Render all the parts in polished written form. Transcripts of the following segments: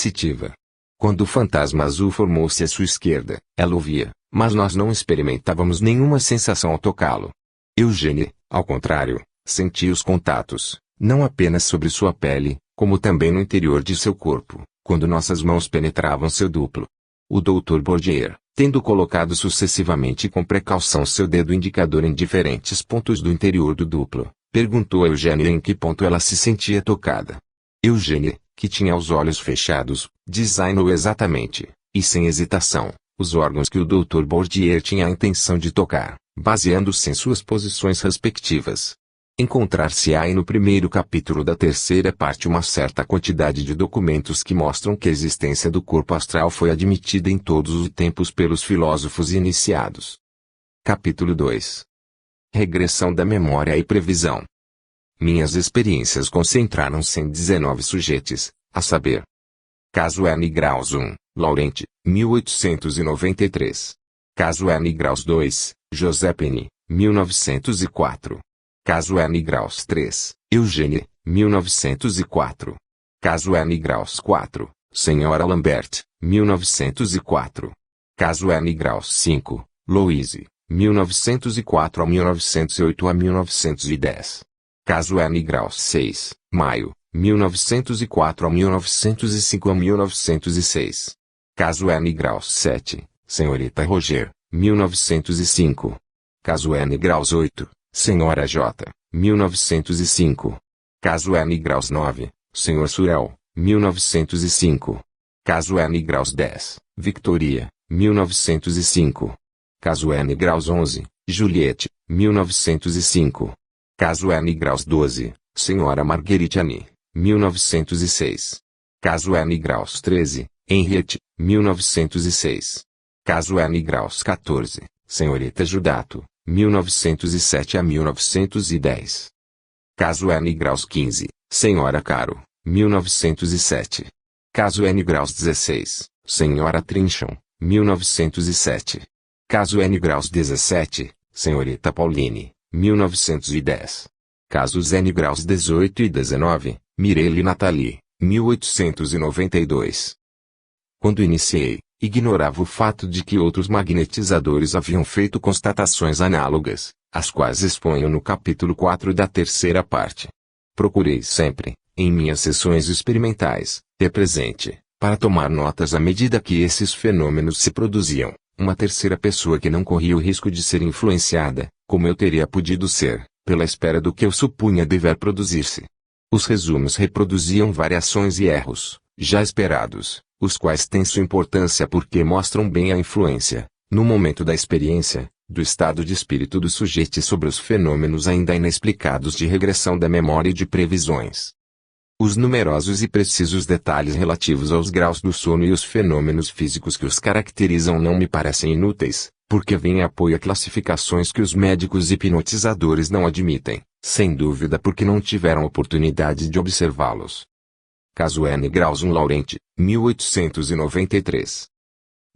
sensitiva. Quando o fantasma azul formou-se à sua esquerda, ela o via, mas nós não experimentávamos nenhuma sensação ao tocá-lo. Eugênie, ao contrário, sentia os contatos, não apenas sobre sua pele, como também no interior de seu corpo, quando nossas mãos penetravam seu duplo. O Dr. Bordier, tendo colocado sucessivamente e com precaução seu dedo indicador em diferentes pontos do interior do duplo, perguntou a Eugênie em que ponto ela se sentia tocada. Eugênie, que tinha os olhos fechados, designou exatamente, e sem hesitação, os órgãos que o Dr. Bordier tinha a intenção de tocar, baseando-se em suas posições respectivas. Encontrar-se-á no primeiro capítulo da terceira parte uma certa quantidade de documentos que mostram que a existência do corpo astral foi admitida em todos os tempos pelos filósofos iniciados. Capítulo 2. Regressão da memória e previsão. Minhas experiências concentraram-se em 19 sujeitos, a saber: Caso N. Graus 1, Laurent, 1893. Caso N. Graus 2, José Penny, 1904. Caso N. Graus 3, Eugênie, 1904. Caso N. Graus 4, Senhora Lambert, 1904. Caso N. Graus 5, Louise, 1904 a 1908 a 1910. Caso N. Graus 6, Maio, 1904 a 1905 a 1906. Caso N. Graus 7, Senhorita Roger, 1905. Caso N. Graus 8, Senhora J, 1905. Caso N. Graus 9, Senhor Surel, 1905. Caso N. Graus 10, Victoria, 1905. Caso N. Graus 11, Juliette, 1905. Caso N. Graus 12, Senhora Marguerite Annie, 1906. Caso N. Graus 13, Henriette, 1906. Caso N. Graus 14, Senhorita Judato, 1907 a 1910. Caso N. Graus 15, Senhora Caro, 1907. Caso N. Graus 16, Senhora Trinchon, 1907. Caso N. Graus 17, Senhorita Pauline, 1910. Casos N. Graus 18 e 19, Mirelle Nathalie, 1892. Quando iniciei, ignorava o fato de que outros magnetizadores haviam feito constatações análogas, as quais exponho no capítulo 4 da terceira parte. Procurei sempre, em minhas sessões experimentais, ter presente, para tomar notas à medida que esses fenômenos se produziam, uma terceira pessoa que não corria o risco de ser influenciada, como eu teria podido ser, pela espera do que eu supunha dever produzir-se. Os resumos reproduziam variações e erros, já esperados, os quais têm sua importância porque mostram bem a influência, no momento da experiência, do estado de espírito do sujeito sobre os fenômenos ainda inexplicados de regressão da memória e de previsões. Os numerosos e precisos detalhes relativos aos graus do sono e os fenômenos físicos que os caracterizam não me parecem inúteis, porque vêm em apoio a classificações que os médicos hipnotizadores não admitem, sem dúvida porque não tiveram oportunidade de observá-los. Caso N. Graus 1 Laurent, 1893.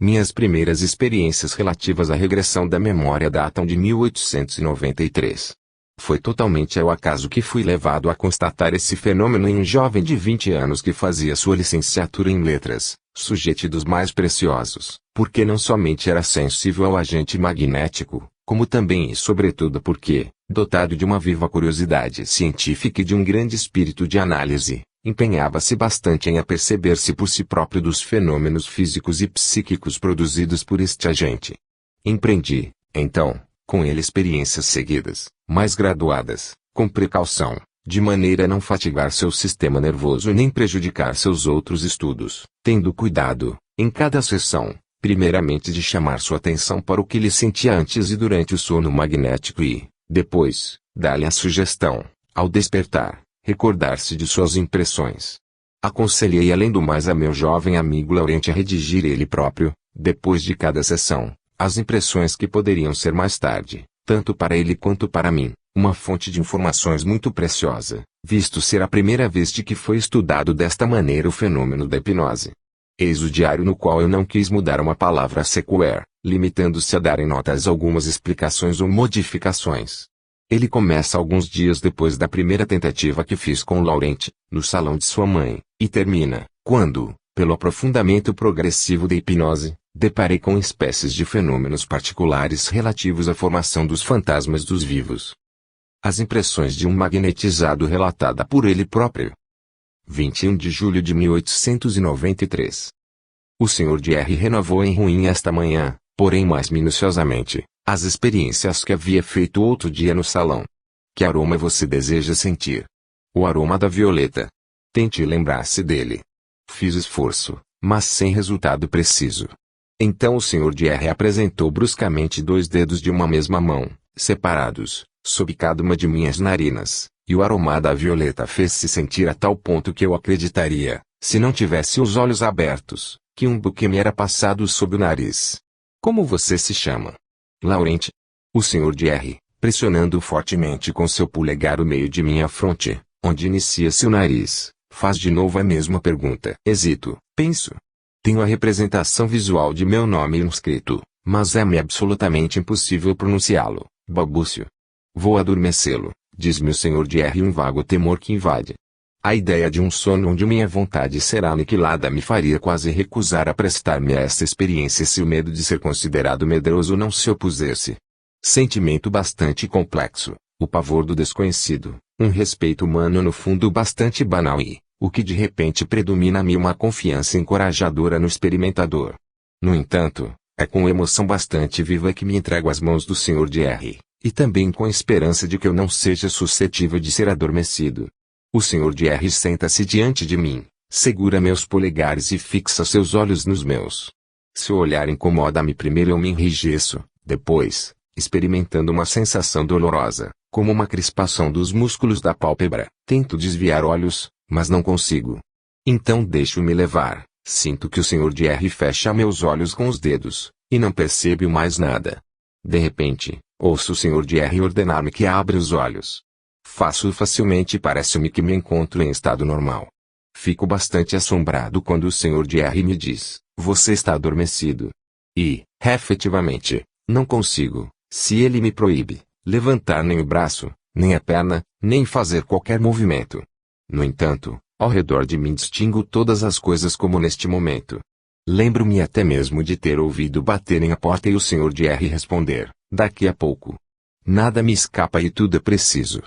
Minhas primeiras experiências relativas à regressão da memória datam de 1893. Foi totalmente ao acaso que fui levado a constatar esse fenômeno em um jovem de 20 anos que fazia sua licenciatura em letras, sujeito dos mais preciosos, porque não somente era sensível ao agente magnético, como também e sobretudo porque, dotado de uma viva curiosidade científica e de um grande espírito de análise, empenhava-se bastante em aperceber-se por si próprio dos fenômenos físicos e psíquicos produzidos por este agente. Empreendi, então, com ele experiências seguidas, mais graduadas, com precaução, de maneira a não fatigar seu sistema nervoso nem prejudicar seus outros estudos, tendo cuidado, em cada sessão, primeiramente de chamar sua atenção para o que ele sentia antes e durante o sono magnético e, depois, dar-lhe a sugestão, ao despertar, recordar-se de suas impressões. Aconselhei além do mais a meu jovem amigo Laurent a redigir ele próprio, depois de cada sessão, as impressões que poderiam ser mais tarde, tanto para ele quanto para mim, uma fonte de informações muito preciosa, visto ser a primeira vez de que foi estudado desta maneira o fenômeno da hipnose. Eis o diário no qual eu não quis mudar uma palavra sequer, limitando-se a dar em notas algumas explicações ou modificações. Ele começa alguns dias depois da primeira tentativa que fiz com Laurent, no salão de sua mãe, e termina, quando, Pelo aprofundamento progressivo da hipnose, deparei com espécies de fenômenos particulares relativos à formação dos fantasmas dos vivos. As impressões de um magnetizado relatada por ele próprio. 21 de julho de 1893. O Sr. R. renovou em ruim esta manhã, porém mais minuciosamente, as experiências que havia feito outro dia no salão. Que aroma você deseja sentir? O aroma da violeta. Tente lembrar-se dele. Fiz esforço, mas sem resultado preciso. Então o Sr. R. apresentou bruscamente 2 dedos de uma mesma mão, separados, sob cada uma de minhas narinas, e o aroma da violeta fez-se sentir a tal ponto que eu acreditaria, se não tivesse os olhos abertos, que um buquê me era passado sob o nariz. Como você se chama? Laurente. O Sr. R., pressionando fortemente com seu polegar o meio de minha fronte, onde inicia-se o nariz, faz de novo a mesma pergunta. Hesito, penso. Tenho a representação visual de meu nome inscrito, mas é-me absolutamente impossível pronunciá-lo. Balbúcio. Vou adormecê-lo, diz-me o Sr. R. Um vago temor que invade. A ideia de um sono onde minha vontade será aniquilada me faria quase recusar a prestar-me a esta experiência se o medo de ser considerado medroso não se opusesse. Sentimento bastante complexo, o pavor do desconhecido, um respeito humano no fundo bastante banal e, o que de repente predomina-me uma confiança encorajadora no experimentador. No entanto, é com emoção bastante viva que me entrego às mãos do Sr. R., e também com a esperança de que eu não seja suscetível de ser adormecido. O Sr. R. senta-se diante de mim, segura meus polegares e fixa seus olhos nos meus. Seu olhar incomoda-me primeiro eu me enrijeço, depois, experimentando uma sensação dolorosa, como uma crispação dos músculos da pálpebra, tento desviar olhos, mas não consigo. Então deixo-me levar, sinto que o Sr. R. fecha meus olhos com os dedos, e não percebo mais nada. De repente, ouço o Sr. R. ordenar-me que abra os olhos. Faço facilmente e parece-me que me encontro em estado normal. Fico bastante assombrado quando o Sr. R. me diz, você está adormecido. E, efetivamente, não consigo, se ele me proíbe, levantar nem o braço, nem a perna, nem fazer qualquer movimento. No entanto, ao redor de mim distingo todas as coisas como neste momento. Lembro-me até mesmo de ter ouvido baterem a porta e o Sr. R. responder, daqui a pouco. Nada me escapa e tudo é preciso.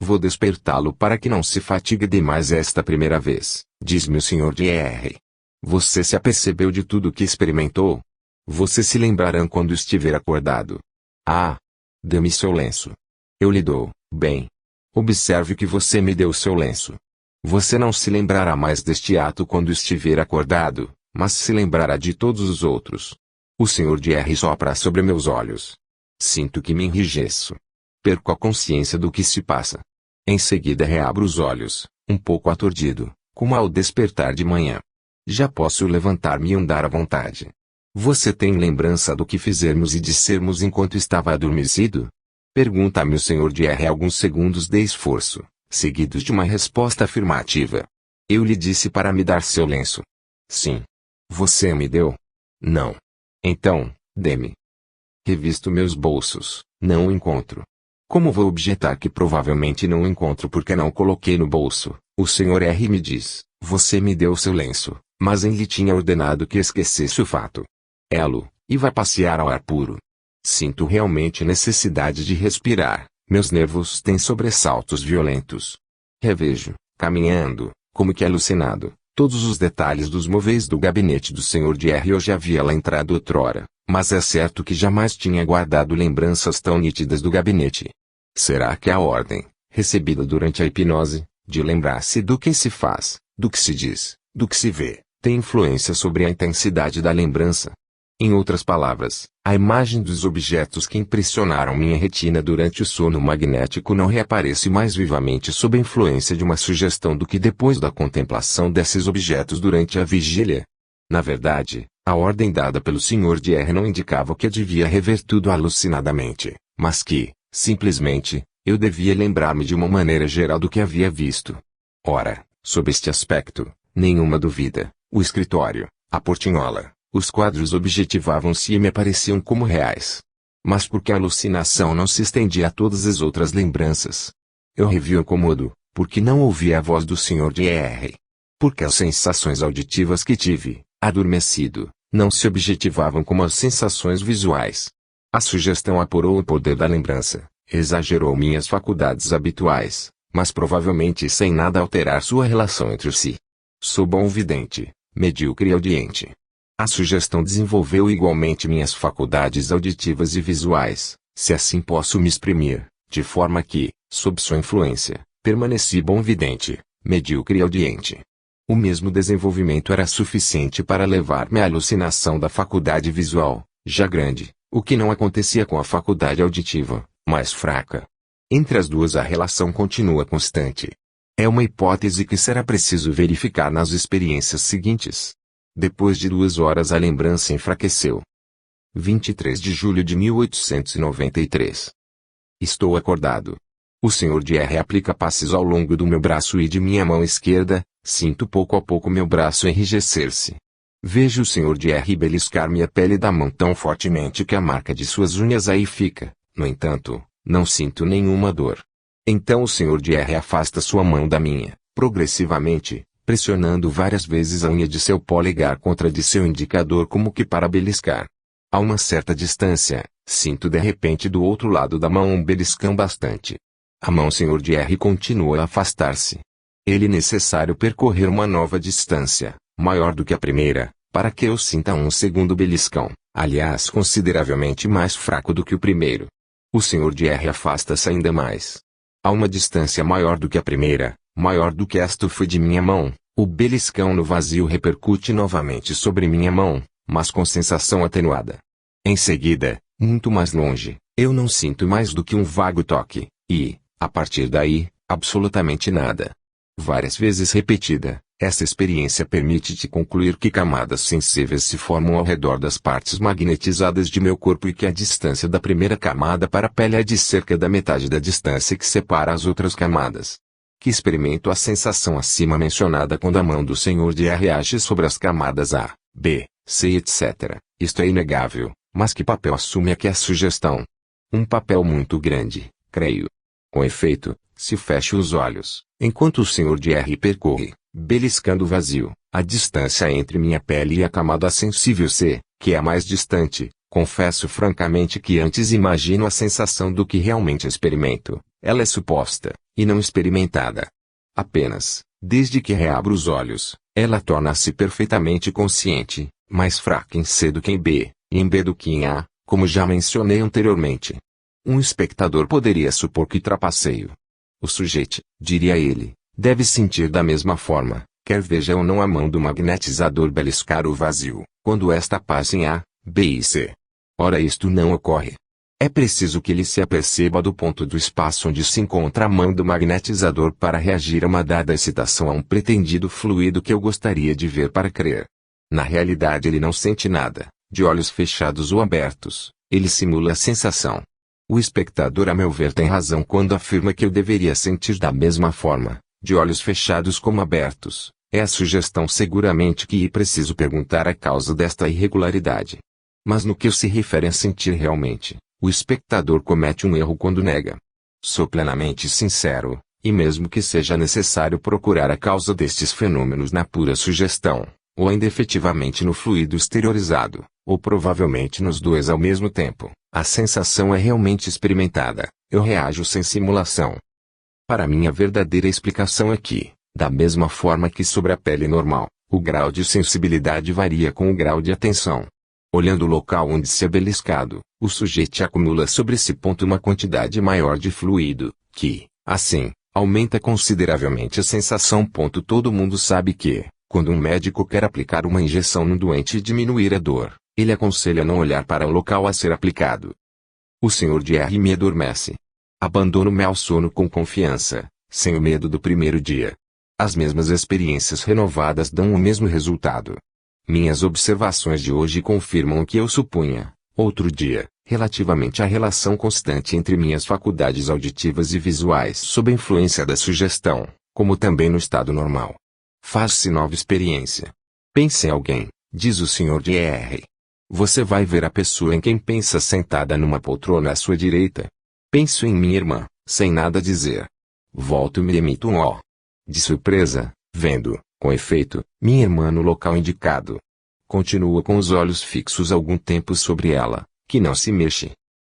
Vou despertá-lo para que não se fatigue demais esta primeira vez, diz-me o Sr. R. Você se apercebeu de tudo o que experimentou? Você se lembrará quando estiver acordado. Ah! Dê-me seu lenço. Eu lhe dou, bem. Observe que você me deu seu lenço. Você não se lembrará mais deste ato quando estiver acordado, mas se lembrará de todos os outros. O Sr. R. sopra sobre meus olhos. Sinto que me enrijeço. Perco a consciência do que se passa. Em seguida reabro os olhos, um pouco aturdido, como ao despertar de manhã. Já posso levantar-me e andar à vontade. Você tem lembrança do que fizermos e dissermos enquanto estava adormecido? Pergunta-me o Sr. R. alguns segundos de esforço, seguidos de uma resposta afirmativa. Eu lhe disse para me dar seu lenço. Sim. Você me deu? Não. Então, dê-me. Revisto meus bolsos, não o encontro. Como vou objetar que provavelmente não o encontro porque não o coloquei no bolso? O Sr. R. me diz, você me deu seu lenço, mas lhe tinha ordenado que esquecesse o fato. Elo, e vai passear ao ar puro. Sinto realmente necessidade de respirar, meus nervos têm sobressaltos violentos. Revejo, caminhando, como que alucinado, todos os detalhes dos móveis do gabinete do Sr. R. Eu já havia lá entrado outrora, mas é certo que jamais tinha guardado lembranças tão nítidas do gabinete. Será que a ordem, recebida durante a hipnose, de lembrar-se do que se faz, do que se diz, do que se vê, tem influência sobre a intensidade da lembrança? Em outras palavras, a imagem dos objetos que impressionaram minha retina durante o sono magnético não reaparece mais vivamente sob a influência de uma sugestão do que depois da contemplação desses objetos durante a vigília. Na verdade, a ordem dada pelo Sr. R. não indicava que eu devia rever tudo alucinadamente, mas que, simplesmente, eu devia lembrar-me de uma maneira geral do que havia visto. Ora, sob este aspecto, nenhuma dúvida, o escritório, a portinhola, os quadros objetivavam-se e me apareciam como reais. Mas porque a alucinação não se estendia a todas as outras lembranças. Eu revi o cômodo, porque não ouvia a voz do Sr. R. porque as sensações auditivas que tive, adormecido, não se objetivavam como as sensações visuais. A sugestão apurou o poder da lembrança, exagerou minhas faculdades habituais, mas provavelmente sem nada alterar sua relação entre si. Sou bom vidente, medíocre e audiente. A sugestão desenvolveu igualmente minhas faculdades auditivas e visuais, se assim posso me exprimir, de forma que, sob sua influência, permaneci bom vidente, medíocre e audiente. O mesmo desenvolvimento era suficiente para levar-me à alucinação da faculdade visual, já grande, o que não acontecia com a faculdade auditiva, mais fraca. Entre as duas a relação continua constante. É uma hipótese que será preciso verificar nas experiências seguintes. Depois de 2 horas a lembrança enfraqueceu. 23 de julho de 1893. Estou acordado. O Sr. Dr. aplica passes ao longo do meu braço e de minha mão esquerda, sinto pouco a pouco meu braço enrijecer-se. Vejo o Sr. Dr. beliscar-me a pele da mão tão fortemente que a marca de suas unhas aí fica. No entanto, não sinto nenhuma dor. Então o Sr. Dr. afasta sua mão da minha, progressivamente, pressionando várias vezes a unha de seu polegar contra a de seu indicador como que para beliscar. A uma certa distância, sinto de repente do outro lado da mão um beliscão bastante. A mão Sr. Dr. continua a afastar-se. Ele necessário percorrer uma nova distância, maior do que a primeira, para que eu sinta um segundo beliscão, aliás consideravelmente mais fraco do que o primeiro. O Sr. Dr. afasta-se ainda mais. A uma distância maior do que a primeira, maior do que esta foi de minha mão, o beliscão no vazio repercute novamente sobre minha mão, mas com sensação atenuada. Em seguida, muito mais longe, eu não sinto mais do que um vago toque, e, a partir daí, absolutamente nada. Várias vezes repetida, essa experiência permite-te concluir que camadas sensíveis se formam ao redor das partes magnetizadas de meu corpo e que a distância da primeira camada para a pele é de cerca da metade da distância que separa as outras camadas. Que experimento a sensação acima mencionada quando a mão do Sr. Dr. age sobre as camadas A, B, C etc. Isto é inegável, mas que papel assume aqui a sugestão? Um papel muito grande, creio. Com efeito, se fecho os olhos, enquanto o Sr. Dr. percorre, beliscando o vazio, a distância entre minha pele e a camada sensível C, que é a mais distante, confesso francamente que antes imagino a sensação do que realmente experimento. Ela é suposta, e não experimentada. Apenas, desde que reabro os olhos, ela torna-se perfeitamente consciente, mais fraca em C do que em B, e em B do que em A, como já mencionei anteriormente. Um espectador poderia supor que trapaceio. O sujeito, diria ele, deve sentir da mesma forma, quer veja ou não a mão do magnetizador beliscar o vazio, quando esta passa em A, B e C. Ora isto não ocorre. É preciso que ele se aperceba do ponto do espaço onde se encontra a mão do magnetizador para reagir a uma dada excitação a um pretendido fluido que eu gostaria de ver para crer. Na realidade ele não sente nada, de olhos fechados ou abertos, ele simula a sensação. O espectador a meu ver tem razão quando afirma que eu deveria sentir da mesma forma, de olhos fechados como abertos. É a sugestão seguramente que preciso perguntar a causa desta irregularidade. Mas no que se refere a sentir realmente, o espectador comete um erro quando nega. Sou plenamente sincero, e mesmo que seja necessário procurar a causa destes fenômenos na pura sugestão, ou ainda efetivamente no fluido exteriorizado, ou provavelmente nos dois ao mesmo tempo, a sensação é realmente experimentada, eu reajo sem simulação. Para mim a verdadeira explicação é que, da mesma forma que sobre a pele normal, o grau de sensibilidade varia com o grau de atenção. Olhando o local onde se é beliscado, o sujeito acumula sobre esse ponto uma quantidade maior de fluido, que, assim, aumenta consideravelmente a sensação. Todo mundo sabe que, quando um médico quer aplicar uma injeção no doente e diminuir a dor, ele aconselha não olhar para o local a ser aplicado. O Sr. Dr. me adormece. Abandono-me ao sono com confiança, sem o medo do primeiro dia. As mesmas experiências renovadas dão o mesmo resultado. Minhas observações de hoje confirmam o que eu supunha, outro dia, relativamente à relação constante entre minhas faculdades auditivas e visuais sob a influência da sugestão, como também no estado normal. Faz-se nova experiência. Pense em alguém, diz o Sr. Dr. Você vai ver a pessoa em quem pensa sentada numa poltrona à sua direita. Penso em minha irmã, sem nada dizer. Volto e me emito um ó de surpresa, vendo, Com efeito, minha irmã no local indicado. Continua com os olhos fixos algum tempo sobre ela, que não se mexe.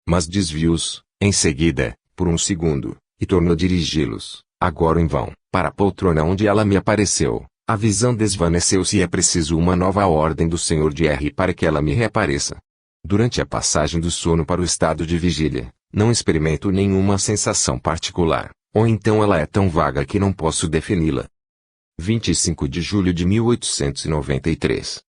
Mas desvio-os, em seguida, por um segundo, e tornou a dirigi-los, agora em vão, para a poltrona onde ela me apareceu. A visão desvaneceu-se e é preciso uma nova ordem do Sr. de R para que ela me reapareça. Durante a passagem do sono para o estado de vigília, não experimento nenhuma sensação particular, ou então ela é tão vaga que não posso defini-la. 25 de julho de 1893.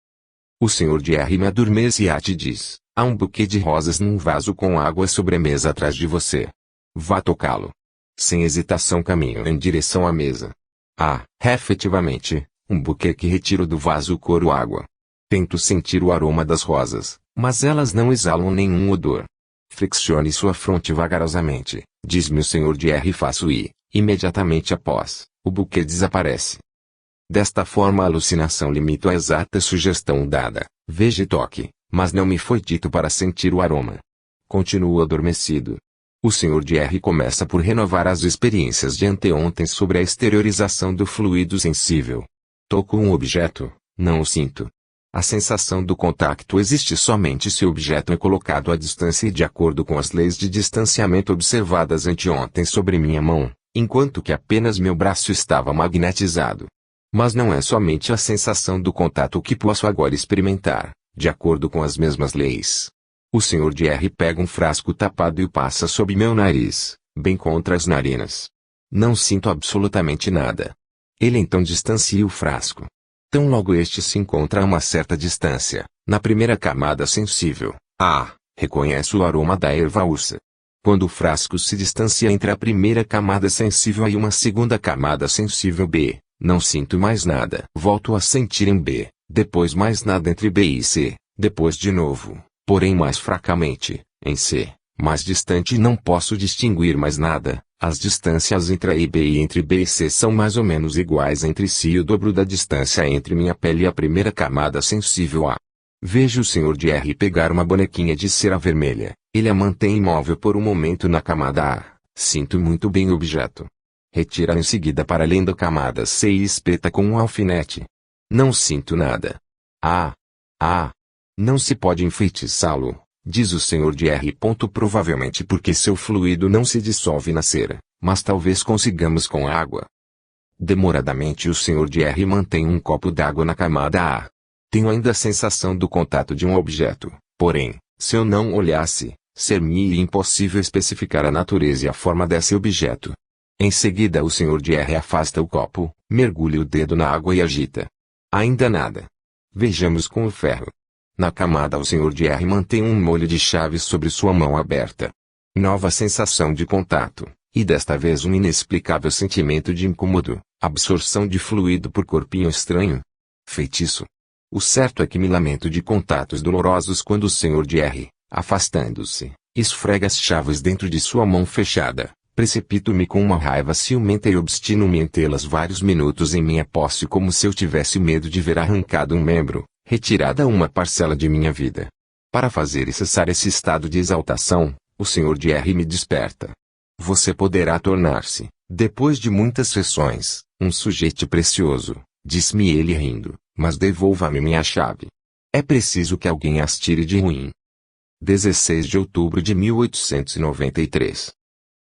O Sr. de R me adormece e diz: há um buquê de rosas num vaso com água sobre a mesa atrás de você. Vá tocá-lo. Sem hesitação caminho em direção à mesa. Efetivamente, um buquê que retiro do vaso coro água. Tento sentir o aroma das rosas, mas elas não exalam nenhum odor. Flexione sua fronte vagarosamente, diz-me o Sr. de R. Faço e, imediatamente após, o buquê desaparece. Desta forma a alucinação limito a exata sugestão dada, veja e toque, mas não me foi dito para sentir o aroma. Continuo adormecido. O Sr. de R. começa por renovar as experiências de anteontem sobre a exteriorização do fluido sensível. Toco um objeto, não o sinto. A sensação do contacto existe somente se o objeto é colocado à distância e de acordo com as leis de distanciamento observadas anteontem sobre minha mão, enquanto que apenas meu braço estava magnetizado. Mas não é somente a sensação do contato que posso agora experimentar, de acordo com as mesmas leis. O Sr. de R. pega um frasco tapado e o passa sob meu nariz, bem contra as narinas. Não sinto absolutamente nada. Ele então distancia o frasco. Tão logo este se encontra a uma certa distância, na primeira camada sensível, reconheço o aroma da erva ursa. Quando o frasco se distancia entre a primeira camada sensível A e uma segunda camada sensível B, não sinto mais nada. Volto a sentir em B, depois mais nada entre B e C, depois de novo, porém mais fracamente, em C, mais distante e não posso distinguir mais nada. As distâncias entre A e B e entre B e C são mais ou menos iguais entre si e o dobro da distância entre minha pele e a primeira camada sensível A. Vejo o Sr. de R pegar uma bonequinha de cera vermelha, ele a mantém imóvel por um momento na camada A, sinto muito bem o objeto. Retira em seguida para além da camada C e espeta com um alfinete. Não sinto nada. Não se pode enfeitiçá-lo, diz o Sr. de R. Provavelmente porque seu fluido não se dissolve na cera, mas talvez consigamos com água. Demoradamente o Sr. de R. mantém um copo d'água na camada A. Tenho ainda a sensação do contato de um objeto, porém, se eu não olhasse, ser-me impossível especificar a natureza e a forma desse objeto. Em seguida o Sr. de R. afasta o copo, mergulha o dedo na água e agita. Ainda nada. Vejamos com o ferro. Na camada o Sr. de R. mantém um molho de chaves sobre sua mão aberta. Nova sensação de contato, e desta vez um inexplicável sentimento de incômodo, absorção de fluido por corpinho estranho. Feitiço. O certo é que me lamento de contatos dolorosos quando o Sr. de R., afastando-se, esfrega as chaves dentro de sua mão fechada. Precipito-me com uma raiva ciumenta e obstino-me em tê-las vários minutos em minha posse como se eu tivesse medo de ver arrancado um membro, retirada uma parcela de minha vida. Para fazer cessar esse estado de exaltação, o Sr. de R. me desperta. Você poderá tornar-se, depois de muitas sessões, um sujeito precioso, disse-me ele rindo, mas devolva-me minha chave. É preciso que alguém as tire de ruim. 16 de outubro de 1893.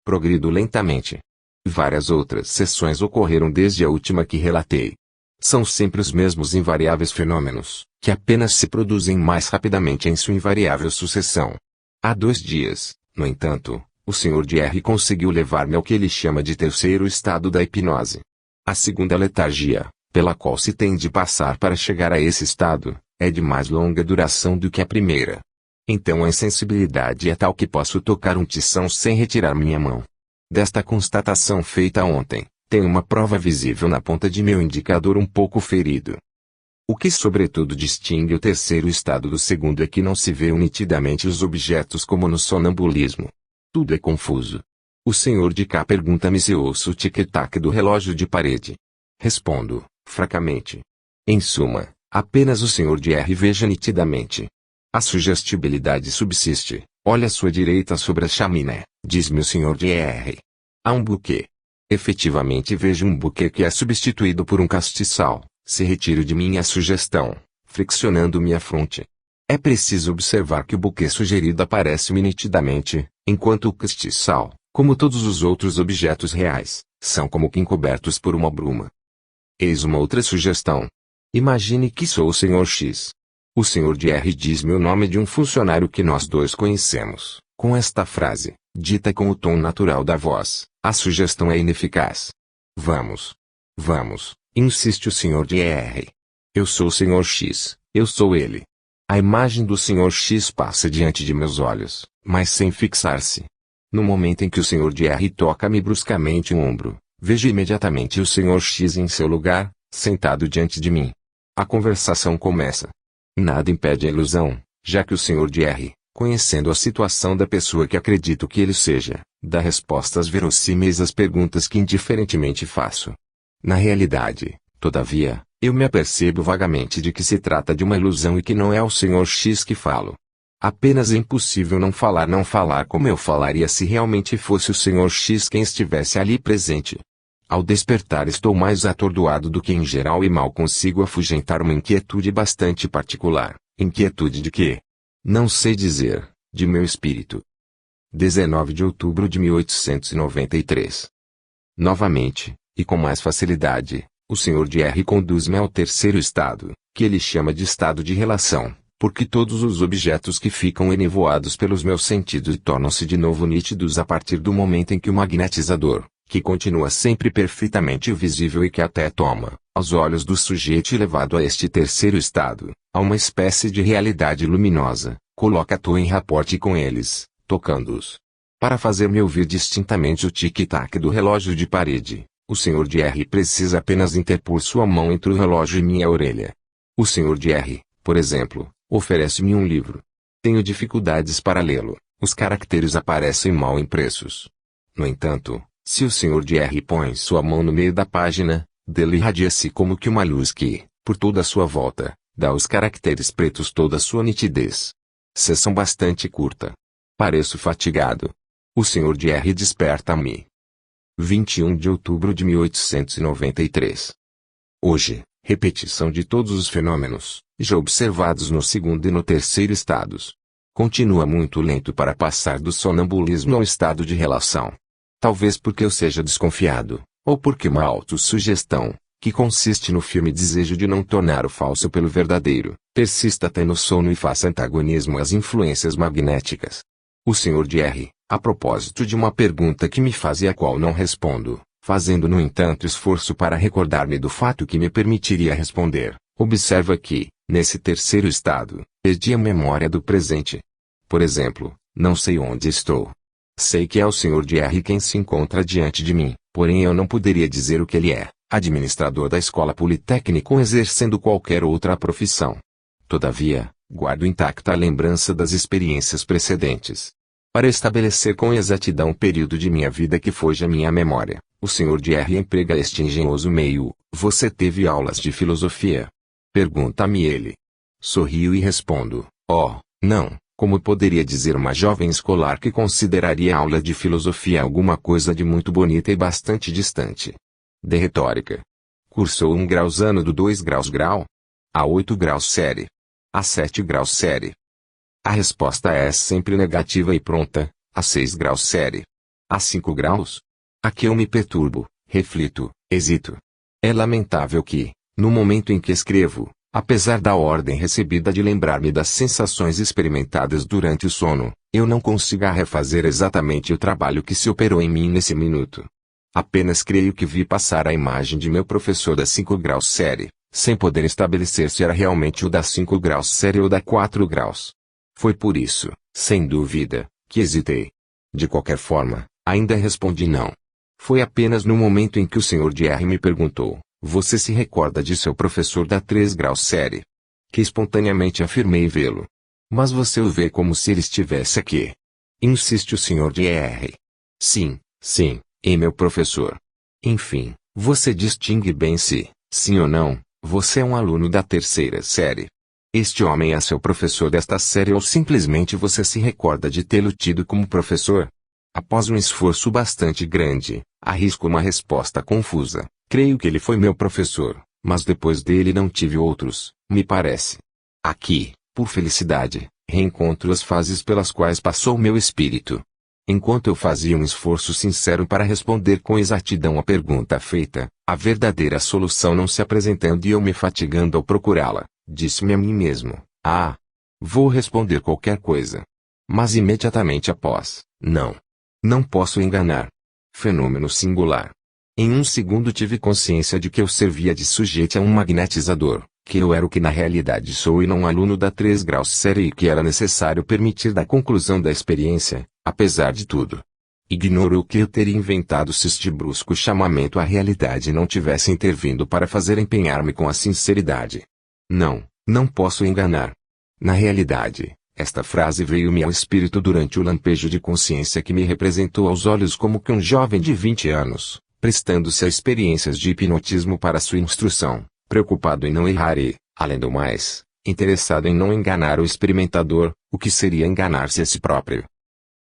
Progrido lentamente. Várias outras sessões ocorreram desde a última que relatei. São sempre os mesmos invariáveis fenômenos, que apenas se produzem mais rapidamente em sua invariável sucessão. Há 2 dias, no entanto, o Sr. de R. conseguiu levar-me ao que ele chama de terceiro estado da hipnose. A segunda letargia, pela qual se tem de passar para chegar a esse estado, é de mais longa duração do que a primeira. Então a insensibilidade é tal que posso tocar um tição sem retirar minha mão. Desta constatação feita ontem, tenho uma prova visível na ponta de meu indicador um pouco ferido. O que sobretudo distingue o terceiro estado do segundo é que não se vê nitidamente os objetos como no sonambulismo. Tudo é confuso. O Sr. de K pergunta-me se ouço o tic-tac do relógio de parede. Respondo, fracamente. Em suma, apenas o Sr. de R. veja nitidamente. A sugestibilidade subsiste. Olha à sua direita sobre a chaminé, diz-me o Sr. de R. Há um buquê. Efetivamente vejo um buquê que é substituído por um castiçal, se retire de mim a sugestão, friccionando minha fronte. É preciso observar que o buquê sugerido aparece-me nitidamente, enquanto o castiçal, como todos os outros objetos reais, são como que encobertos por uma bruma. Eis uma outra sugestão. Imagine que sou o Sr. X. O Sr. R diz-me o nome de um funcionário que nós dois conhecemos. Com esta frase, dita com o tom natural da voz, a sugestão é ineficaz. Vamos. Vamos, insiste o Sr. R. Eu sou o Sr. X, eu sou ele. A imagem do Sr. X passa diante de meus olhos, mas sem fixar-se. No momento em que o Sr. R toca-me bruscamente o ombro, vejo imediatamente o Sr. X em seu lugar, sentado diante de mim. A conversação começa. Nada impede a ilusão, já que o Sr. R, conhecendo a situação da pessoa que acredito que ele seja, dá respostas verossímeis às perguntas que indiferentemente faço. Na realidade, todavia, eu me apercebo vagamente de que se trata de uma ilusão e que não é ao Sr. X que falo. Apenas é impossível não falar como eu falaria se realmente fosse o Sr. X quem estivesse ali presente. Ao despertar estou mais atordoado do que em geral e mal consigo afugentar uma inquietude bastante particular. Inquietude de quê? Não sei dizer, de meu espírito. 19 de outubro de 1893. Novamente, e com mais facilidade, o Sr. R conduz-me ao terceiro estado, que ele chama de estado de relação, porque todos os objetos que ficam enevoados pelos meus sentidos tornam-se de novo nítidos a partir do momento em que o magnetizador, que continua sempre perfeitamente visível e que até toma, aos olhos do sujeito levado a este terceiro estado, a uma espécie de realidade luminosa, coloca-o em raporte com eles, tocando-os. Para fazer-me ouvir distintamente o tic-tac do relógio de parede, o Sr. R precisa apenas interpor sua mão entre o relógio e minha orelha. O Sr. R, por exemplo, oferece-me um livro. Tenho dificuldades para lê-lo, os caracteres aparecem mal impressos. No entanto, se o Sr. R põe sua mão no meio da página, dele irradia-se como que uma luz que, por toda a sua volta, dá aos caracteres pretos toda a sua nitidez. Sessão bastante curta. Pareço fatigado. O Sr. R desperta-me. 21 de outubro de 1893. Hoje, repetição de todos os fenômenos, já observados no segundo e no terceiro estados. Continua muito lento para passar do sonambulismo ao estado de relação. Talvez porque eu seja desconfiado, ou porque uma autossugestão, que consiste no firme desejo de não tornar o falso pelo verdadeiro, persista até no sono e faça antagonismo às influências magnéticas. O Sr. R, a propósito de uma pergunta que me faz e a qual não respondo, fazendo no entanto esforço para recordar-me do fato que me permitiria responder, observa que, nesse terceiro estado, perdi a memória do presente. Por exemplo, não sei onde estou. Sei que é o Sr. R quem se encontra diante de mim, porém eu não poderia dizer o que ele é, administrador da escola politécnica ou exercendo qualquer outra profissão. Todavia, guardo intacta a lembrança das experiências precedentes. Para estabelecer com exatidão o período de minha vida que foge à minha memória, o Sr. R emprega este engenhoso meio: você teve aulas de filosofia? Pergunta-me ele. Sorrio e respondo: oh, não, como poderia dizer uma jovem escolar que consideraria a aula de filosofia alguma coisa de muito bonita e bastante distante? De retórica. Cursou 1 graus ano do 2 graus grau? A 8 graus série? A 7 graus série? A resposta é sempre negativa e pronta: a 6 graus série. A 5 graus? Aqui eu me perturbo, reflito, hesito. É lamentável que, no momento em que escrevo, apesar da ordem recebida de lembrar-me das sensações experimentadas durante o sono, eu não consiga refazer exatamente o trabalho que se operou em mim nesse minuto. Apenas creio que vi passar a imagem de meu professor da 5 graus série, sem poder estabelecer se era realmente o da 5 graus série ou da 4 graus. Foi por isso, sem dúvida, que hesitei. De qualquer forma, ainda respondi não. Foi apenas no momento em que o Sr. R me perguntou: você se recorda de seu professor da 3 graus série? Que espontaneamente afirmei vê-lo. Mas você o vê como se ele estivesse aqui. Insiste o Sr. R. Sim, sim, é meu professor. Enfim, você distingue bem se, sim ou não, você é um aluno da 3ª série. Este homem é seu professor desta série ou simplesmente você se recorda de tê-lo tido como professor? Após um esforço bastante grande, arrisco uma resposta confusa. Creio que ele foi meu professor, Mas depois dele não tive outros, me parece. Aqui, por felicidade, reencontro as fases pelas quais passou meu espírito. Enquanto eu fazia um esforço sincero para responder com exatidão a pergunta feita, a verdadeira solução não se apresentando e eu me fatigando ao procurá-la, disse-me a mim mesmo: vou responder qualquer coisa. Mas imediatamente após, não posso enganar. Fenômeno singular. Em um segundo tive consciência de que eu servia de sujeito a um magnetizador, que eu era o que na realidade sou e não um aluno da 3 graus série e que era necessário permitir da conclusão da experiência, apesar de tudo. Ignoro o que eu teria inventado se este brusco chamamento à realidade não tivesse intervindo para fazer empenhar-me com a sinceridade. Não posso enganar. Na realidade, esta frase veio-me ao espírito durante o lampejo de consciência que me representou aos olhos como que um jovem de 20 anos, prestando-se a experiências de hipnotismo para sua instrução, preocupado em não errar e, além do mais, interessado em não enganar o experimentador, o que seria enganar-se a si próprio.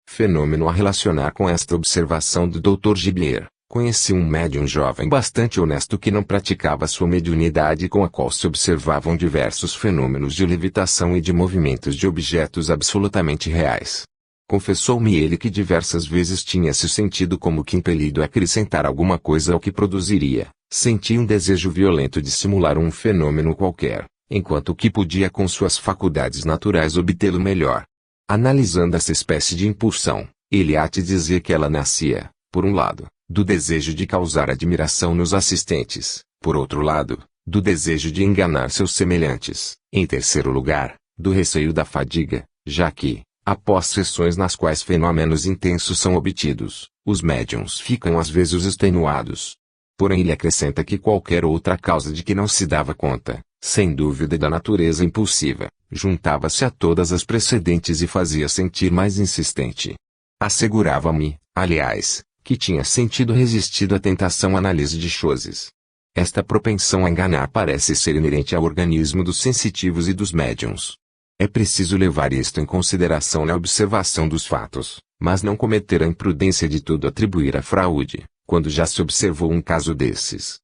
Fenômeno a relacionar com esta observação do Dr. Gibier. Conheci um médium jovem bastante honesto que não praticava sua mediunidade com a qual se observavam diversos fenômenos de levitação e de movimentos de objetos absolutamente reais. Confessou-me ele que diversas vezes tinha se sentido como que impelido a acrescentar alguma coisa ao que produziria, sentia um desejo violento de simular um fenômeno qualquer, enquanto que podia com suas faculdades naturais obtê-lo melhor. Analisando essa espécie de impulsão, ele há de dizer que ela nascia, por um lado, do desejo de causar admiração nos assistentes, por outro lado, do desejo de enganar seus semelhantes, em terceiro lugar, do receio da fadiga, já que, após sessões nas quais fenômenos intensos são obtidos, os médiuns ficam às vezes extenuados. Porém ele acrescenta que qualquer outra causa de que não se dava conta, sem dúvida da natureza impulsiva, juntava-se a todas as precedentes e fazia sentir mais insistente. Assegurava-me, aliás, que tinha sentido resistido à tentação análise de choses. Esta propensão a enganar parece ser inerente ao organismo dos sensitivos e dos médiuns. É preciso levar isto em consideração na observação dos fatos, mas não cometer a imprudência de tudo atribuir à fraude, quando já se observou um caso desses.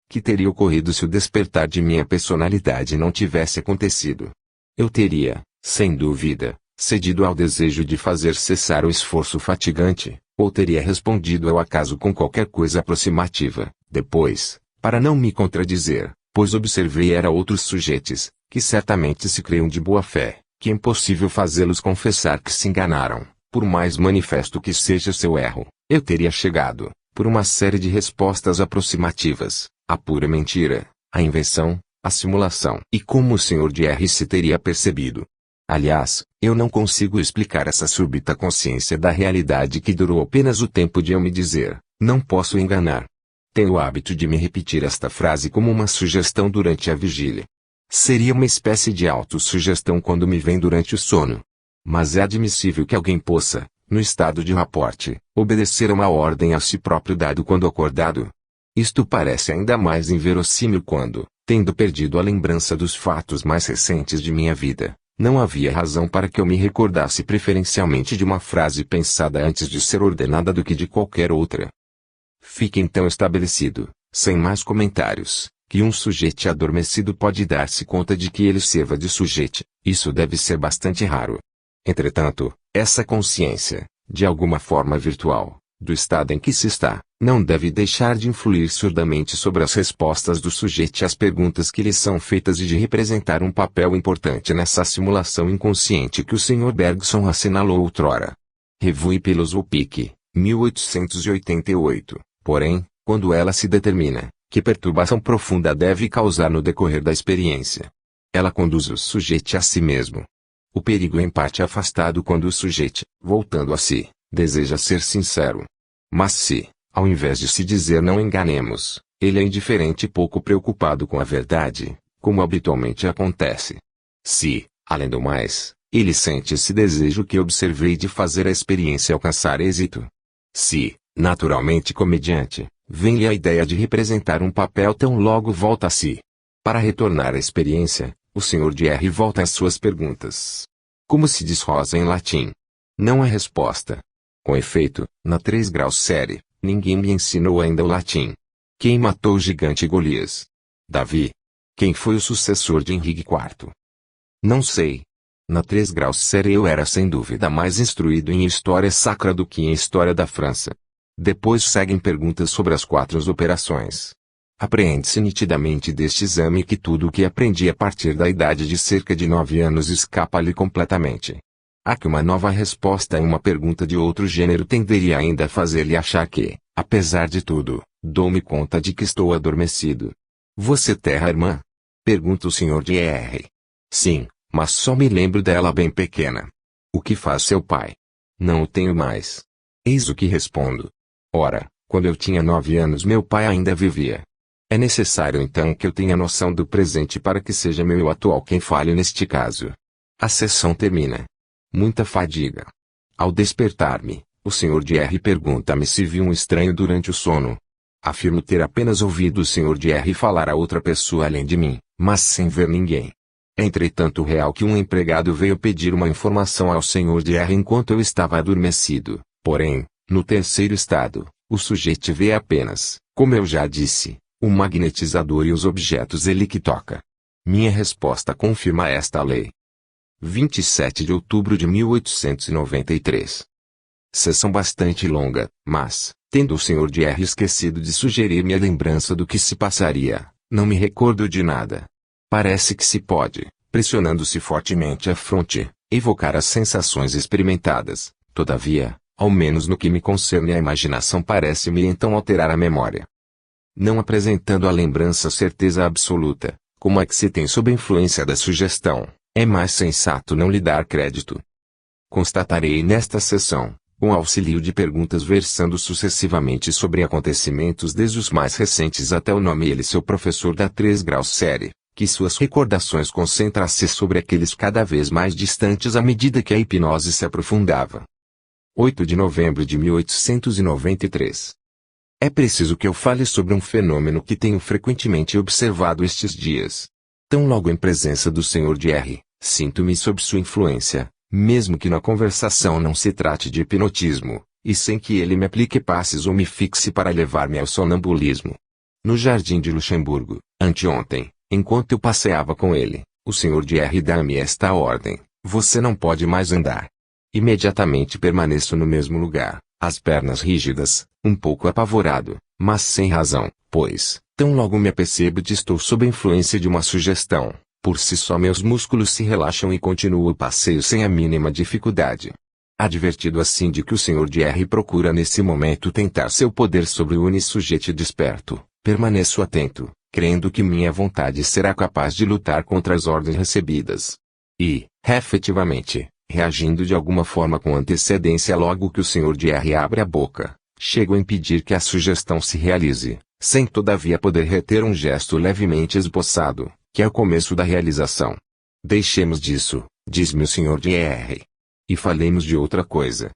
Que teria ocorrido se o despertar de minha personalidade não tivesse acontecido? Eu teria, sem dúvida, cedido ao desejo de fazer cessar o esforço fatigante, ou teria respondido ao acaso com qualquer coisa aproximativa, depois, para não me contradizer, pois observei era outros sujeitos, que certamente se creiam de boa fé, que é impossível fazê-los confessar que se enganaram, por mais manifesto que seja seu erro, eu teria chegado, por uma série de respostas aproximativas, à pura mentira, à invenção, à simulação. E como o Sr. de R. se teria percebido? Aliás, eu não consigo explicar essa súbita consciência da realidade que durou apenas o tempo de eu me dizer, não posso enganar. Tenho o hábito de me repetir esta frase como uma sugestão durante a vigília. Seria uma espécie de autossugestão quando me vem durante o sono. Mas é admissível que alguém possa, no estado de raporte, obedecer a uma ordem a si próprio dado quando acordado. Isto parece ainda mais inverossímil quando, tendo perdido a lembrança dos fatos mais recentes de minha vida, não havia razão para que eu me recordasse preferencialmente de uma frase pensada antes de ser ordenada do que de qualquer outra. Fica então estabelecido, sem mais comentários, que um sujeito adormecido pode dar-se conta de que ele serva de sujeito. Isso deve ser bastante raro. Entretanto, essa consciência, de alguma forma virtual, do estado em que se está, não deve deixar de influir surdamente sobre as respostas do sujeito às perguntas que lhe são feitas e de representar um papel importante nessa simulação inconsciente que o Sr. Bergson assinalou outrora. Revue pelos Wuppick, 1888. Porém, quando ela se determina, que perturbação profunda deve causar no decorrer da experiência? Ela conduz o sujeito a si mesmo. O perigo é em parte afastado quando o sujeito, voltando a si, deseja ser sincero. Mas se, ao invés de se dizer não enganemos, ele é indiferente e pouco preocupado com a verdade, como habitualmente acontece. Se, além do mais, ele sente esse desejo que observei de fazer a experiência alcançar êxito. Se, naturalmente comediante, vem-lhe a ideia de representar um papel tão logo volta a si. Para retornar à experiência, o Sr. de R. volta às suas perguntas. Como se diz rosa em latim? Não há resposta. Com efeito, na 3 graus série, ninguém me ensinou ainda o latim. Quem matou o gigante Golias? Davi. Quem foi o sucessor de Henrique IV? Não sei. Na 3 graus série eu era sem dúvida mais instruído em história sacra do que em história da França. Depois seguem perguntas sobre as 4 operações. Apreende-se nitidamente deste exame que tudo o que aprendi a partir da idade de cerca de 9 anos escapa-lhe completamente. Há que uma nova resposta em uma pergunta de outro gênero tenderia ainda a fazer-lhe achar que, apesar de tudo, dou-me conta de que estou adormecido. Você terra irmã? Pergunta o Sr. de R. Sim, mas só me lembro dela bem pequena. O que faz seu pai? Não o tenho mais. Eis o que respondo. Ora, quando eu tinha 9 anos meu pai ainda vivia. É necessário então que eu tenha noção do presente para que seja meu eu atual quem fale neste caso. A sessão termina. Muita fadiga. Ao despertar-me, o Sr. de R pergunta-me se vi um estranho durante o sono. Afirmo ter apenas ouvido o Sr. de R falar a outra pessoa além de mim, mas sem ver ninguém. É entretanto real que um empregado veio pedir uma informação ao Sr. de R enquanto eu estava adormecido, porém, no terceiro estado, o sujeito vê apenas, como eu já disse, o magnetizador e os objetos ele que toca. Minha resposta confirma esta lei. 27 de outubro de 1893. Sessão bastante longa, mas, tendo o Sr. de R esquecido de sugerir-me a lembrança do que se passaria, não me recordo de nada. Parece que se pode, pressionando-se fortemente a fronte, evocar as sensações experimentadas. Todavia, ao menos no que me concerne a imaginação parece-me então alterar a memória. Não apresentando a lembrança certeza absoluta, como é que se tem sob a influência da sugestão, é mais sensato não lhe dar crédito. Constatarei nesta sessão, com auxílio de perguntas versando sucessivamente sobre acontecimentos desde os mais recentes até o nome ele seu professor da 3 graus série, que suas recordações concentram-se sobre aqueles cada vez mais distantes à medida que a hipnose se aprofundava. 8 de novembro de 1893. É preciso que eu fale sobre um fenômeno que tenho frequentemente observado estes dias. Tão logo em presença do Sr. de R, sinto-me sob sua influência, mesmo que na conversação não se trate de hipnotismo, e sem que ele me aplique passes ou me fixe para levar-me ao sonambulismo. No jardim de Luxemburgo, anteontem, enquanto eu passeava com ele, o Sr. de R dá-me esta ordem: você não pode mais andar. Imediatamente permaneço no mesmo lugar, as pernas rígidas, um pouco apavorado, mas sem razão, pois, tão logo me apercebo de estou sob a influência de uma sugestão, por si só meus músculos se relaxam e continuo o passeio sem a mínima dificuldade. Advertido assim de que o Sr. de R procura nesse momento tentar seu poder sobre o unisujeito desperto, permaneço atento, crendo que minha vontade será capaz de lutar contra as ordens recebidas. E, efetivamente, reagindo de alguma forma com antecedência logo que o Sr. de R abre a boca, chego a impedir que a sugestão se realize, sem todavia poder reter um gesto levemente esboçado, que é o começo da realização. Deixemos disso, diz-me o Sr. de R. E falemos de outra coisa.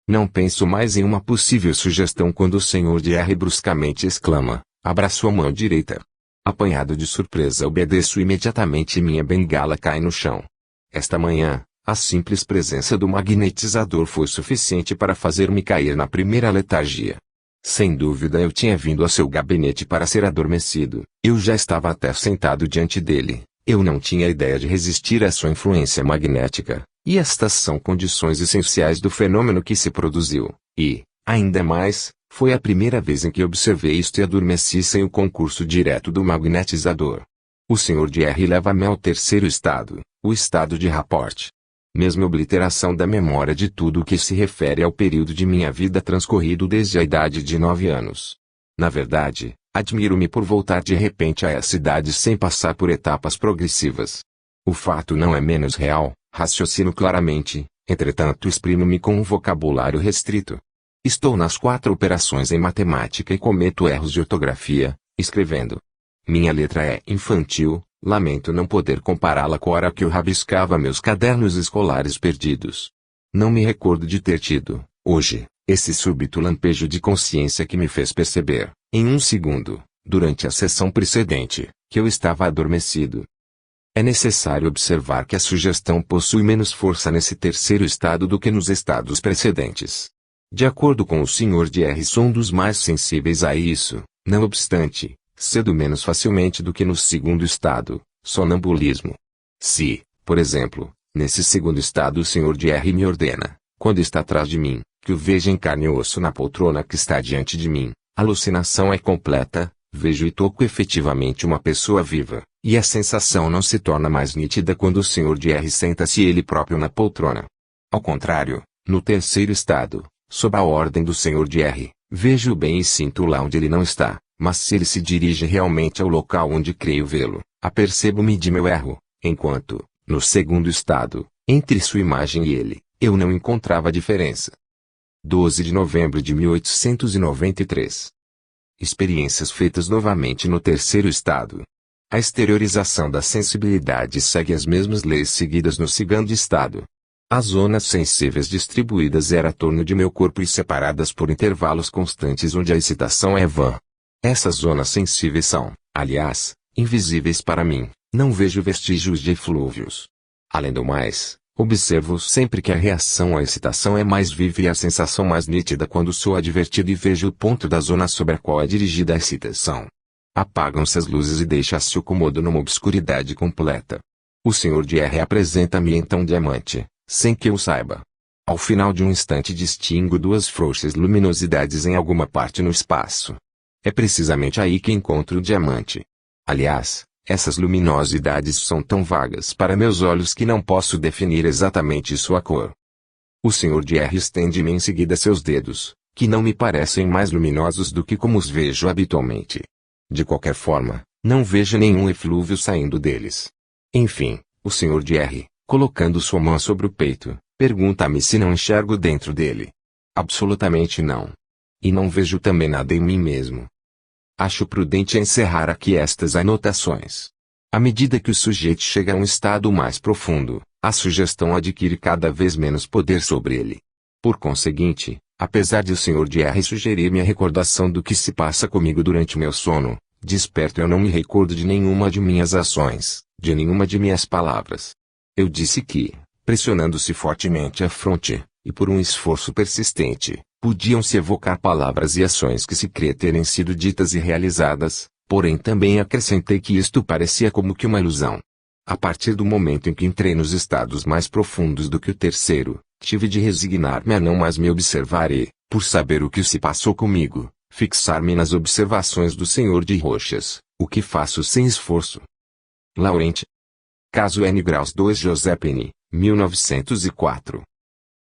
Não penso mais em uma possível sugestão quando o Sr. de R bruscamente exclama: abra sua mão direita. Apanhado de surpresa obedeço imediatamente e minha bengala cai no chão. Esta manhã, a simples presença do magnetizador foi suficiente para fazer-me cair na primeira letargia. Sem dúvida eu tinha vindo a seu gabinete para ser adormecido, eu já estava até sentado diante dele, eu não tinha ideia de resistir à sua influência magnética, e estas são condições essenciais do fenômeno que se produziu, e, ainda mais, foi a primeira vez em que observei isto e adormeci sem o concurso direto do magnetizador. O Sr. de R leva-me ao terceiro estado, o estado de rapport. Mesmo obliteração da memória de tudo o que se refere ao período de minha vida transcorrido desde a idade de 9 anos. Na verdade, admiro-me por voltar de repente a essa idade sem passar por etapas progressivas. O fato não é menos real, raciocino claramente, entretanto exprimo-me com um vocabulário restrito. Estou nas 4 operações em matemática e cometo erros de ortografia, escrevendo. Minha letra é infantil. Lamento não poder compará-la com a hora que eu rabiscava meus cadernos escolares perdidos. Não me recordo de ter tido, hoje, esse súbito lampejo de consciência que me fez perceber, em um segundo, durante a sessão precedente, que eu estava adormecido. É necessário observar que a sugestão possui menos força nesse terceiro estado do que nos estados precedentes. De acordo com o Sr. de R, sou um dos mais sensíveis a isso, não obstante, cedo menos facilmente do que no segundo estado, sonambulismo. Se, por exemplo, nesse segundo estado o Sr. de R me ordena, quando está atrás de mim, que o veja em carne e osso na poltrona que está diante de mim, a alucinação é completa, vejo e toco efetivamente uma pessoa viva, e a sensação não se torna mais nítida quando o Sr. de R senta-se ele próprio na poltrona. Ao contrário, no terceiro estado, sob a ordem do Sr. de R, vejo bem e sinto lá onde ele não está, mas se ele se dirige realmente ao local onde creio vê-lo, apercebo-me de meu erro, enquanto, no segundo estado, entre sua imagem e ele, eu não encontrava diferença. 12 de novembro de 1893. Experiências feitas novamente no terceiro estado. A exteriorização da sensibilidade segue as mesmas leis seguidas no segundo estado. As zonas sensíveis distribuídas eram a torno de meu corpo e separadas por intervalos constantes onde a excitação é vã. Essas zonas sensíveis são, aliás, invisíveis para mim, não vejo vestígios de eflúvios. Além do mais, observo sempre que a reação à excitação é mais viva e a sensação mais nítida quando sou advertido e vejo o ponto da zona sobre a qual é dirigida a excitação. Apagam-se as luzes e deixa-se o cômodo numa obscuridade completa. O Sr. de R apresenta-me então um diamante, sem que eu saiba. Ao final de um instante distingo duas frouxas luminosidades em alguma parte no espaço. É precisamente aí que encontro o diamante. Aliás, essas luminosidades são tão vagas para meus olhos que não posso definir exatamente sua cor. O Sr. de R estende-me em seguida seus dedos, que não me parecem mais luminosos do que como os vejo habitualmente. De qualquer forma, não vejo nenhum eflúvio saindo deles. Enfim, o Sr. de R, colocando sua mão sobre o peito, pergunta-me se não enxergo dentro dele. Absolutamente não. E não vejo também nada em mim mesmo. Acho prudente encerrar aqui estas anotações. À medida que o sujeito chega a um estado mais profundo, a sugestão adquire cada vez menos poder sobre ele. Por conseguinte, apesar de o Sr. de R sugerir-me a recordação do que se passa comigo durante o meu sono, desperto eu não me recordo de nenhuma de minhas ações, de nenhuma de minhas palavras. Eu disse que, pressionando-se fortemente a fronte, e por um esforço persistente, podiam-se evocar palavras e ações que se crê terem sido ditas e realizadas, porém também acrescentei que isto parecia como que uma ilusão. A partir do momento em que entrei nos estados mais profundos do que o terceiro, tive de resignar-me a não mais me observar e, por saber o que se passou comigo, fixar-me nas observações do Sr. de Roxas, o que faço sem esforço. Laurente. Caso N. Graus 2 Josephine, 1904.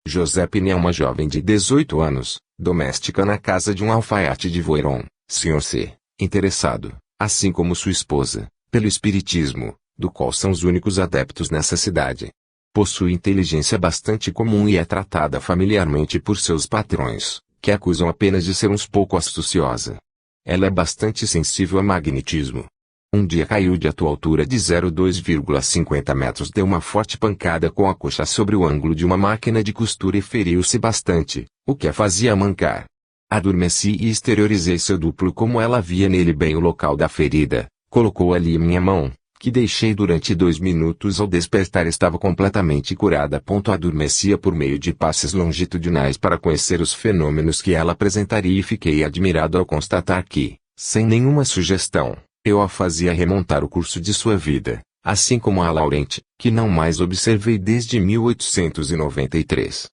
Josephine é uma jovem de 18 anos, doméstica na casa de um alfaiate de Voiron, Sr. C., interessado, assim como sua esposa, pelo espiritismo, do qual são os únicos adeptos nessa cidade. Possui inteligência bastante comum e é tratada familiarmente por seus patrões, que a acusam apenas de ser uns pouco astuciosa. Ela é bastante sensível a magnetismo. Um dia caiu de sua altura de 0,2,50 metros, deu uma forte pancada com a coxa sobre o ângulo de uma máquina de costura e feriu-se bastante, o que a fazia mancar. Adormeci e exteriorizei seu duplo como ela via nele bem o local da ferida, colocou ali minha mão, que deixei durante 2 minutos. Ao despertar estava completamente curada. Adormecia por meio de passes longitudinais para conhecer os fenômenos que ela apresentaria e fiquei admirado ao constatar que, sem nenhuma sugestão, eu a fazia remontar o curso de sua vida, assim como a Laurente, que não mais observei desde 1893.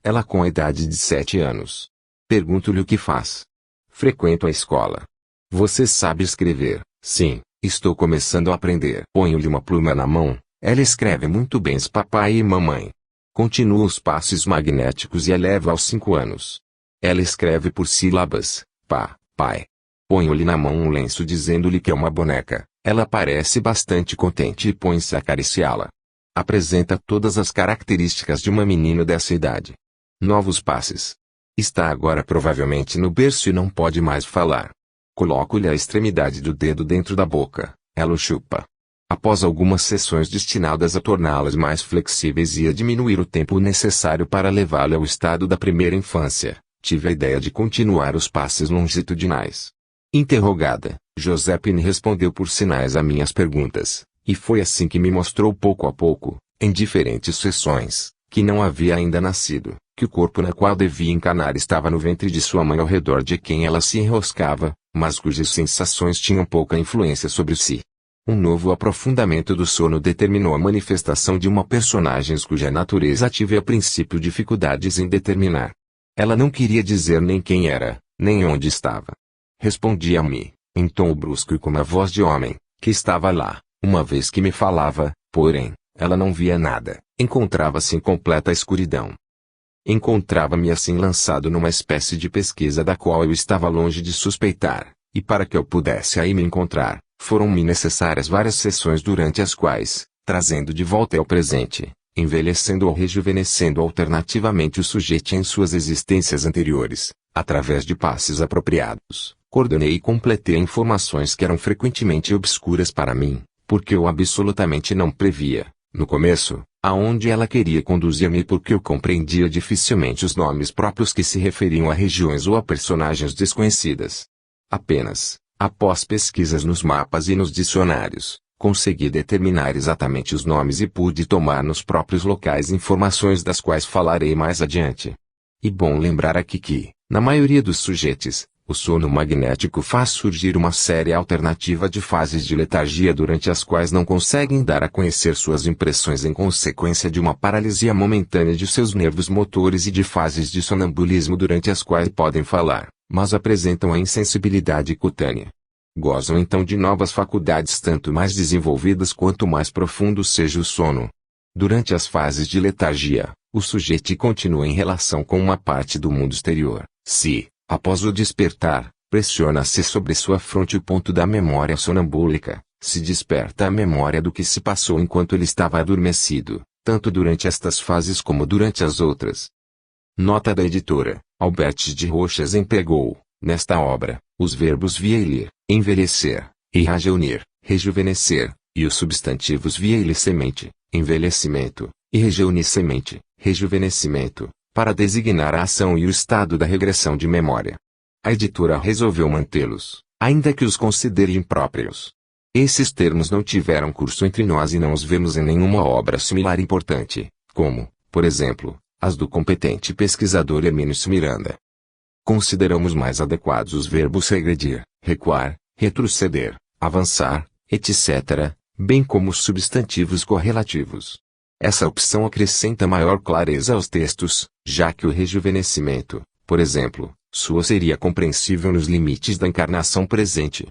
Ela com a idade de 7 anos. Pergunto-lhe o que faz. Frequento a escola. Você sabe escrever? Sim, estou começando a aprender. Ponho-lhe uma pluma na mão, ela escreve muito bem papai e mamãe. Continua os passos magnéticos e eleva aos 5 anos. Ela escreve por sílabas, pá, pai. Ponho-lhe na mão um lenço dizendo-lhe que é uma boneca, ela parece bastante contente e põe-se a acariciá-la. Apresenta todas as características de uma menina dessa idade. Novos passes. Está agora provavelmente no berço e não pode mais falar. Coloco-lhe a extremidade do dedo dentro da boca, ela o chupa. Após algumas sessões destinadas a torná-las mais flexíveis e a diminuir o tempo necessário para levá-la ao estado da primeira infância, tive a ideia de continuar os passes longitudinais. Interrogada, Josephine respondeu por sinais a minhas perguntas, e foi assim que me mostrou pouco a pouco, em diferentes sessões, que não havia ainda nascido, que o corpo na qual devia encarnar estava no ventre de sua mãe ao redor de quem ela se enroscava, mas cujas sensações tinham pouca influência sobre si. Um novo aprofundamento do sono determinou a manifestação de uma personagem cuja natureza tive a princípio dificuldades em determinar. Ela não queria dizer nem quem era, nem onde estava. Respondia-me, em tom brusco e com uma voz de homem, que estava lá, uma vez que me falava, porém, ela não via nada, encontrava-se em completa escuridão. Encontrava-me assim lançado numa espécie de pesquisa da qual eu estava longe de suspeitar, e para que eu pudesse aí me encontrar, foram-me necessárias várias sessões durante as quais, trazendo de volta ao presente, envelhecendo ou rejuvenescendo alternativamente o sujeito em suas existências anteriores, através de passes apropriados, coordenei e completei informações que eram frequentemente obscuras para mim, porque eu absolutamente não previa, no começo, aonde ela queria conduzir-me porque eu compreendia dificilmente os nomes próprios que se referiam a regiões ou a personagens desconhecidas. Apenas, após pesquisas nos mapas e nos dicionários, consegui determinar exatamente os nomes e pude tomar nos próprios locais informações das quais falarei mais adiante. E bom lembrar aqui que, na maioria dos sujeitos, o sono magnético faz surgir uma série alternativa de fases de letargia durante as quais não conseguem dar a conhecer suas impressões em consequência de uma paralisia momentânea de seus nervos motores e de fases de sonambulismo durante as quais podem falar, mas apresentam a insensibilidade cutânea. Gozam então de novas faculdades tanto mais desenvolvidas quanto mais profundo seja o sono. Durante as fases de letargia, o sujeito continua em relação com uma parte do mundo exterior. Se, após o despertar, pressiona-se sobre sua fronte o ponto da memória sonambúlica, se desperta a memória do que se passou enquanto ele estava adormecido, tanto durante estas fases como durante as outras. Nota da editora: Albert de Rochas empregou, nesta obra, os verbos vieillir, envelhecer, e rajeunir, rejuvenescer, e os substantivos vieillir semente, envelhecimento, e rejeunir semente, rejuvenescimento, para designar a ação e o estado da regressão de memória. A editora resolveu mantê-los, ainda que os considere impróprios. Esses termos não tiveram curso entre nós e não os vemos em nenhuma obra similar importante, como, por exemplo, as do competente pesquisador Hermínio Miranda. Consideramos mais adequados os verbos regredir, recuar, retroceder, avançar, etc., bem como os substantivos correlativos. Essa opção acrescenta maior clareza aos textos, já que o rejuvenescimento, por exemplo, sua seria compreensível nos limites da encarnação presente.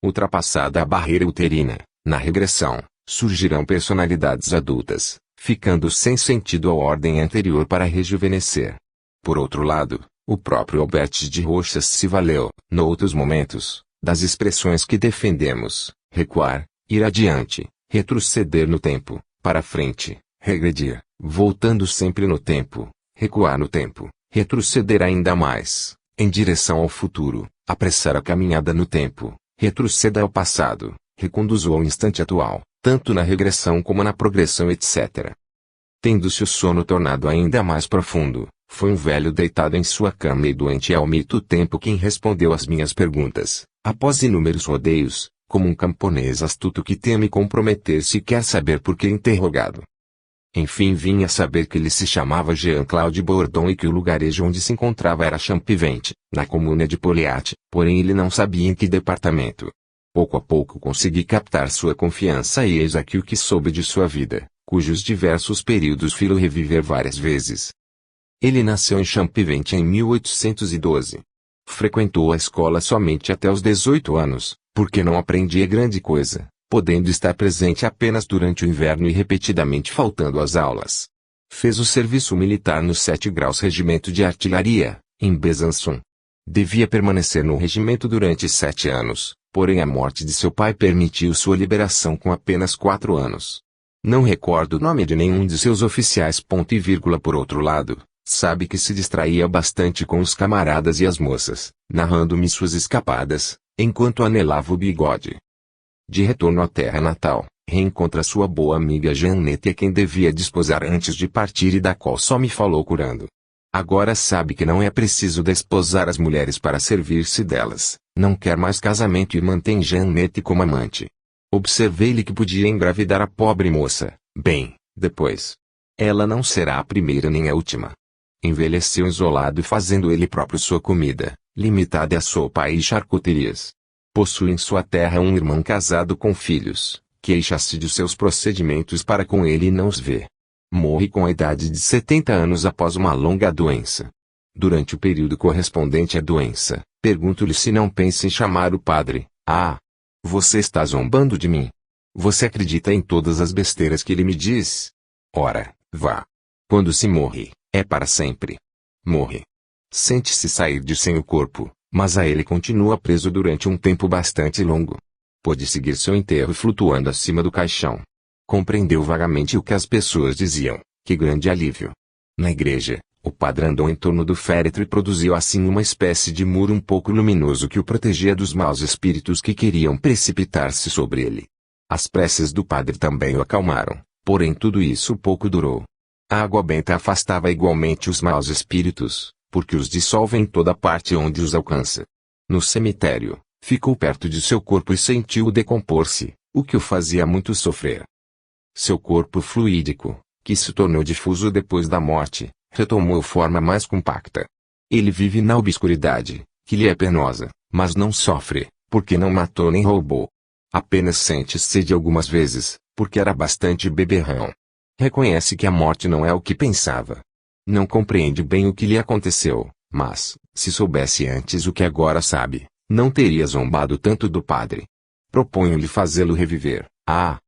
Ultrapassada a barreira uterina, na regressão, surgirão personalidades adultas, ficando sem sentido a ordem anterior para rejuvenescer. Por outro lado, o próprio Albert de Rochas se valeu, noutros momentos, das expressões que defendemos: recuar, ir adiante, retroceder no tempo, para frente, regredir, voltando sempre no tempo, recuar no tempo, retroceder ainda mais, em direção ao futuro, apressar a caminhada no tempo, retroceda ao passado, reconduzo ao instante atual, tanto na regressão como na progressão, etc. Tendo-se o sono tornado ainda mais profundo, foi um velho deitado em sua cama e doente ao mito tempo quem respondeu às minhas perguntas, após inúmeros rodeios, como um camponês astuto que teme comprometer-se e quer saber por que interrogado. Enfim vim a saber que ele se chamava Jean-Claude Bourdon e que o lugarejo onde se encontrava era Champivent, na comuna de Poliat, porém ele não sabia em que departamento. Pouco a pouco consegui captar sua confiança e eis aqui o que soube de sua vida, cujos diversos períodos filo reviver várias vezes. Ele nasceu em Champivent em 1812. Frequentou a escola somente até os 18 anos, porque não aprendia grande coisa, podendo estar presente apenas durante o inverno e repetidamente faltando às aulas. Fez o serviço militar no 7 graus Regimento de Artilharia, em Besançon. Devia permanecer no regimento durante 7 anos, porém a morte de seu pai permitiu sua liberação com apenas 4 anos. Não recordo o nome de nenhum de seus oficiais. Por outro lado, sabe que se distraía bastante com os camaradas e as moças, narrando-me suas escapadas, enquanto anelava o bigode. De retorno à terra natal, reencontra sua boa amiga Jeannette a quem devia desposar antes de partir e da qual só me falou curando. Agora sabe que não é preciso desposar as mulheres para servir-se delas, não quer mais casamento e mantém Jeannette como amante. Observei-lhe que podia engravidar a pobre moça, bem, depois. Ela não será a primeira nem a última. Envelheceu isolado e fazendo ele próprio sua comida, limitada a sopa e charcuterias. Possui em sua terra um irmão casado com filhos, queixa-se de seus procedimentos para com ele e não os vê. Morre com a idade de 70 anos após uma longa doença. Durante o período correspondente à doença, pergunto-lhe se não pensa em chamar o padre. Ah! Você está zombando de mim. Você acredita em todas as besteiras que ele me diz? Ora, vá. Quando se morre, é para sempre. Morre. Sente-se sair de sem o corpo, mas a ele continua preso durante um tempo bastante longo. Pôde seguir seu enterro flutuando acima do caixão. Compreendeu vagamente o que as pessoas diziam. Que grande alívio. Na igreja, o padre andou em torno do féretro e produziu assim uma espécie de muro um pouco luminoso que o protegia dos maus espíritos que queriam precipitar-se sobre ele. As preces do padre também o acalmaram, porém tudo isso pouco durou. A água benta afastava igualmente os maus espíritos, porque os dissolve em toda parte onde os alcança. No cemitério, ficou perto de seu corpo e sentiu-o decompor-se, o que o fazia muito sofrer. Seu corpo fluídico, que se tornou difuso depois da morte, retomou forma mais compacta. Ele vive na obscuridade, que lhe é penosa, mas não sofre, porque não matou nem roubou. Apenas sente sede algumas vezes, porque era bastante beberrão. Reconhece que a morte não é o que pensava. Não compreende bem o que lhe aconteceu, mas, se soubesse antes o que agora sabe, não teria zombado tanto do padre. Proponho-lhe fazê-lo reviver. Ah!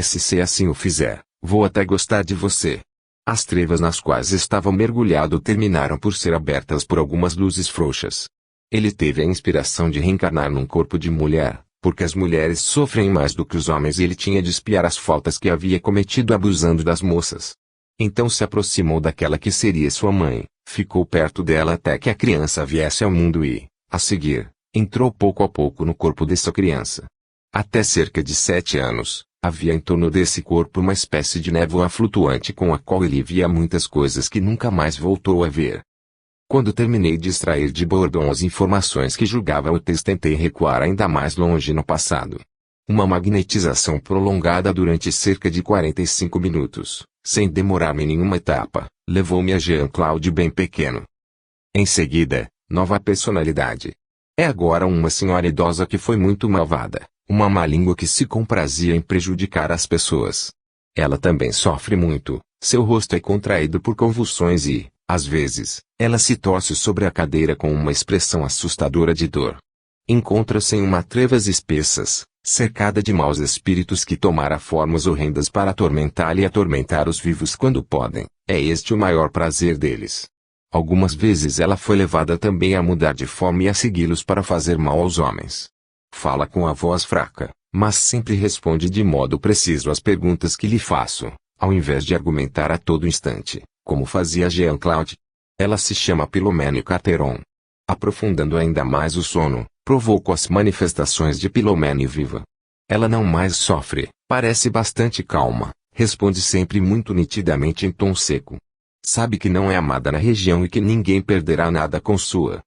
Se assim o fizer, vou até gostar de você. As trevas nas quais estava mergulhado terminaram por ser abertas por algumas luzes frouxas. Ele teve a inspiração de reencarnar num corpo de mulher, porque as mulheres sofrem mais do que os homens e ele tinha de expiar as faltas que havia cometido abusando das moças. Então se aproximou daquela que seria sua mãe, ficou perto dela até que a criança viesse ao mundo e, a seguir, entrou pouco a pouco no corpo dessa criança. Até cerca de 7 anos, havia em torno desse corpo uma espécie de névoa flutuante com a qual ele via muitas coisas que nunca mais voltou a ver. Quando terminei de extrair de Bourdon as informações que julgava úteis, tentei recuar ainda mais longe no passado. Uma magnetização prolongada durante cerca de 45 minutos, sem demorar-me em nenhuma etapa, levou-me a Jean-Claude bem pequeno. Em seguida, nova personalidade. É agora uma senhora idosa que foi muito malvada, uma má língua que se comprazia em prejudicar as pessoas. Ela também sofre muito, seu rosto é contraído por convulsões e, às vezes, ela se torce sobre a cadeira com uma expressão assustadora de dor. Encontra-se em uma trevas espessas, cercada de maus espíritos que tomara formas horrendas para atormentá-la e atormentar os vivos quando podem. É este o maior prazer deles. Algumas vezes ela foi levada também a mudar de forma e a segui-los para fazer mal aos homens. Fala com a voz fraca, mas sempre responde de modo preciso às perguntas que lhe faço, ao invés de argumentar a todo instante, como fazia Jean-Claude. Ela se chama Philomène Carteron. Aprofundando ainda mais o sono, provoco as manifestações de Philomène viva. Ela não mais sofre, parece bastante calma, responde sempre muito nitidamente em tom seco. Sabe que não é amada na região e que ninguém perderá nada com sua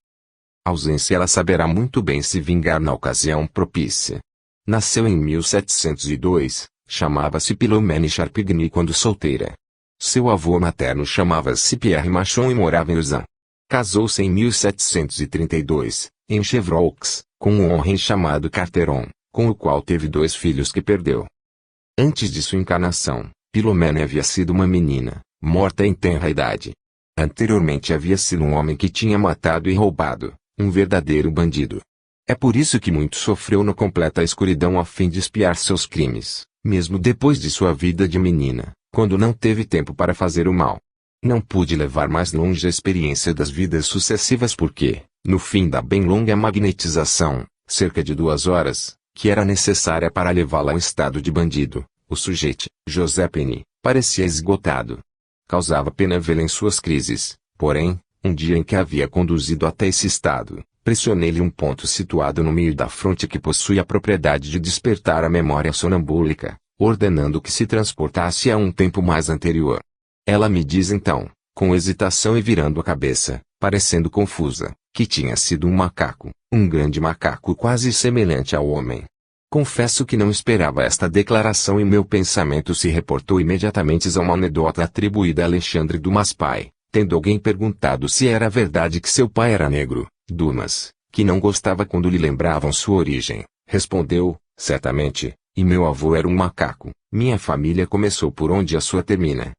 ausência. Ela saberá muito bem se vingar na ocasião propícia. Nasceu em 1702, chamava-se Philomène Charpigny quando solteira. Seu avô materno chamava-se Pierre Machon e morava em Urzan. Casou-se em 1732, em Chevreaux, com um homem chamado Carteron, com o qual teve 2 filhos que perdeu. Antes de sua encarnação, Philomène havia sido uma menina, morta em tenra idade. Anteriormente havia sido um homem que tinha matado e roubado, um verdadeiro bandido. É por isso que muito sofreu na completa escuridão a fim de expiar seus crimes, mesmo depois de sua vida de menina, quando não teve tempo para fazer o mal. Não pude levar mais longe a experiência das vidas sucessivas porque, no fim da bem longa magnetização, cerca de 2 horas, que era necessária para levá-la ao estado de bandido, o sujeito, José Penny, parecia esgotado. Causava pena vê-la em suas crises, porém, um dia em que a havia conduzido até esse estado, pressionei-lhe um ponto situado no meio da fronte que possui a propriedade de despertar a memória sonambúlica, ordenando que se transportasse a um tempo mais anterior. Ela me diz então, com hesitação e virando a cabeça, parecendo confusa, que tinha sido um macaco, um grande macaco quase semelhante ao homem. Confesso que não esperava esta declaração e meu pensamento se reportou imediatamente a uma anedota atribuída a Alexandre Dumas pai, Tendo alguém perguntado se era verdade que seu pai era negro, Dumas, que não gostava quando lhe lembravam sua origem, respondeu, certamente, e meu avô era um macaco. Minha família começou por onde a sua termina.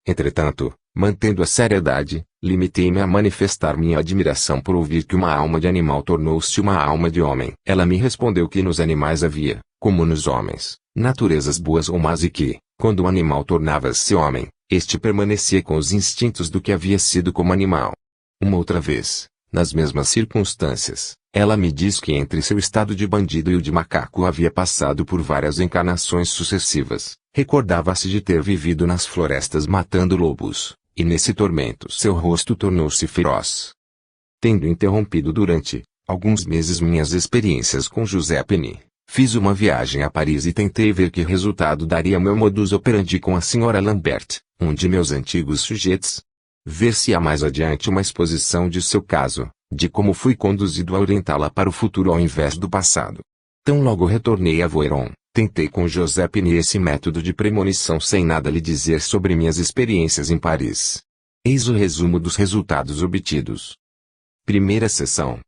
Entretanto, mantendo a seriedade, limitei-me a manifestar minha admiração por ouvir que uma alma de animal tornou-se uma alma de homem. Ela me respondeu que nos animais havia, como nos homens, naturezas boas ou más e que, quando o animal tornava-se homem, este permanecia com os instintos do que havia sido como animal. Uma outra vez, nas mesmas circunstâncias, ela me diz que entre seu estado de bandido e o de macaco havia passado por várias encarnações sucessivas. Recordava-se de ter vivido nas florestas matando lobos, e nesse tormento seu rosto tornou-se feroz. Tendo interrompido durante alguns meses minhas experiências com José Penny, fiz uma viagem a Paris e tentei ver que resultado daria meu modus operandi com a Sra. Lambert, um de meus antigos sujeitos. Ver se há mais adiante uma exposição de seu caso, de como fui conduzido a orientá-la para o futuro ao invés do passado. Tão logo retornei a Voiron, tentei com José Penny esse método de premonição sem nada lhe dizer sobre minhas experiências em Paris. Eis o resumo dos resultados obtidos. Primeira sessão.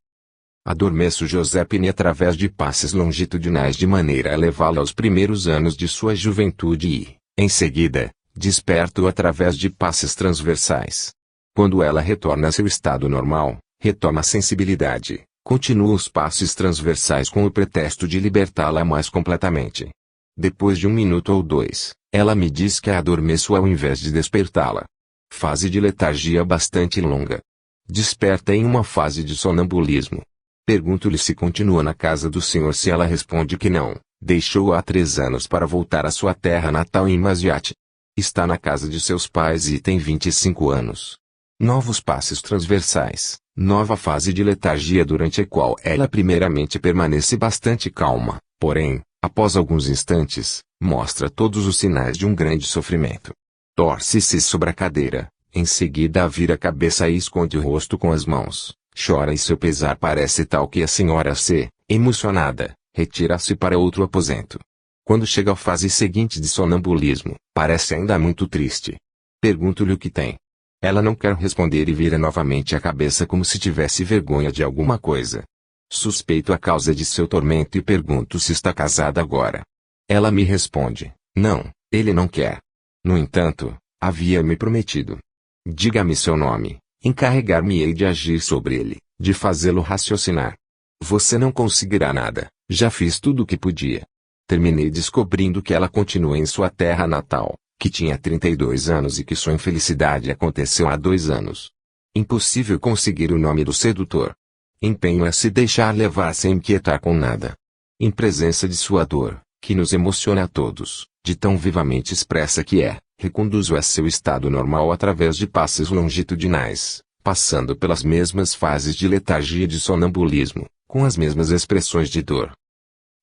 Adormeço José Penny através de passes longitudinais de maneira a levá-lo aos primeiros anos de sua juventude e, em seguida, desperto-o através de passes transversais. Quando ela retorna a seu estado normal, retoma a sensibilidade, continua os passes transversais com o pretexto de libertá-la mais completamente. Depois de 1 minuto ou 2, ela me diz que a adormeço ao invés de despertá-la. Fase de letargia bastante longa. Desperta em uma fase de sonambulismo. Pergunto-lhe se continua na casa do senhor, se ela responde que não, deixou-a há 3 anos para voltar à sua terra natal em Maziate. Está na casa de seus pais e tem 25 anos. Novos passes transversais, nova fase de letargia durante a qual ela primeiramente permanece bastante calma, porém, após alguns instantes, mostra todos os sinais de um grande sofrimento. Torce-se sobre a cadeira, em seguida vira a cabeça e esconde o rosto com as mãos, chora e seu pesar parece tal que a senhora se, emocionada, retira-se para outro aposento. Quando chega à fase seguinte de sonambulismo, parece ainda muito triste. Pergunto-lhe o que tem. Ela não quer responder e vira novamente a cabeça como se tivesse vergonha de alguma coisa. Suspeito a causa de seu tormento e pergunto se está casada agora. Ela me responde, não, ele não quer. No entanto, havia-me prometido. Diga-me seu nome, encarregar-me-ei de agir sobre ele, de fazê-lo raciocinar. Você não conseguirá nada, já fiz tudo o que podia. Terminei descobrindo que ela continua em sua terra natal, que tinha 32 anos e que sua infelicidade aconteceu há 2 anos. Impossível conseguir o nome do sedutor. Empenho a se deixar levar sem inquietar com nada. Em presença de sua dor, que nos emociona a todos, de tão vivamente expressa que é, reconduzo a seu estado normal através de passes longitudinais, passando pelas mesmas fases de letargia e de sonambulismo, com as mesmas expressões de dor.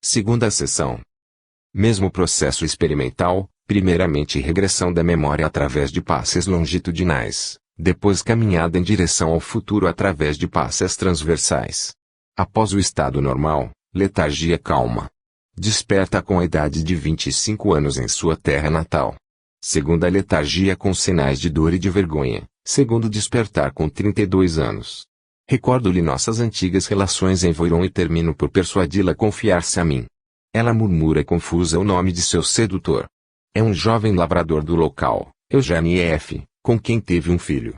Segunda sessão. Mesmo processo experimental, primeiramente regressão da memória através de passes longitudinais, depois caminhada em direção ao futuro através de passes transversais. Após o estado normal, letargia calma. Desperta com a idade de 25 anos em sua terra natal. Segunda letargia com sinais de dor e de vergonha, segundo despertar com 32 anos. Recordo-lhe nossas antigas relações em Voiron e termino por persuadi-la a confiar-se a mim. Ela murmura confusa o nome de seu sedutor. É um jovem lavrador do local, Eugênie F., com quem teve um filho.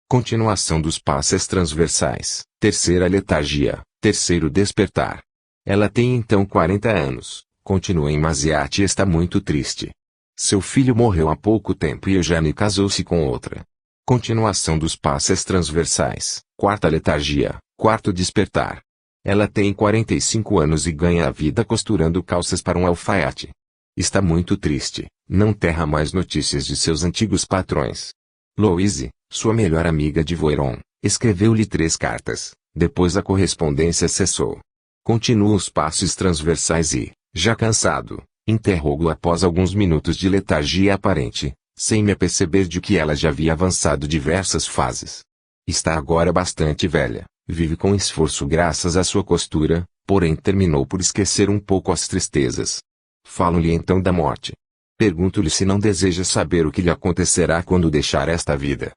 Continuação dos passes transversais. Terceira letargia, terceiro despertar. Ela tem então 40 anos, continua em Maziate e está muito triste. Seu filho morreu há pouco tempo e Eugênie casou-se com outra. Continuação dos passes transversais. Quarta letargia, quarto despertar. Ela tem 45 anos e ganha a vida costurando calças para um alfaiate. Está muito triste, não terra mais notícias de seus antigos patrões. Louise, sua melhor amiga de Voiron, escreveu-lhe 3 cartas, depois a correspondência cessou. Continua os passos transversais e, já cansado, interrogo após alguns minutos de letargia aparente, sem me aperceber de que ela já havia avançado diversas fases. Está agora bastante velha. Vive com esforço graças à sua costura, porém terminou por esquecer um pouco as tristezas. Falo-lhe então da morte. Pergunto-lhe se não deseja saber o que lhe acontecerá quando deixar esta vida.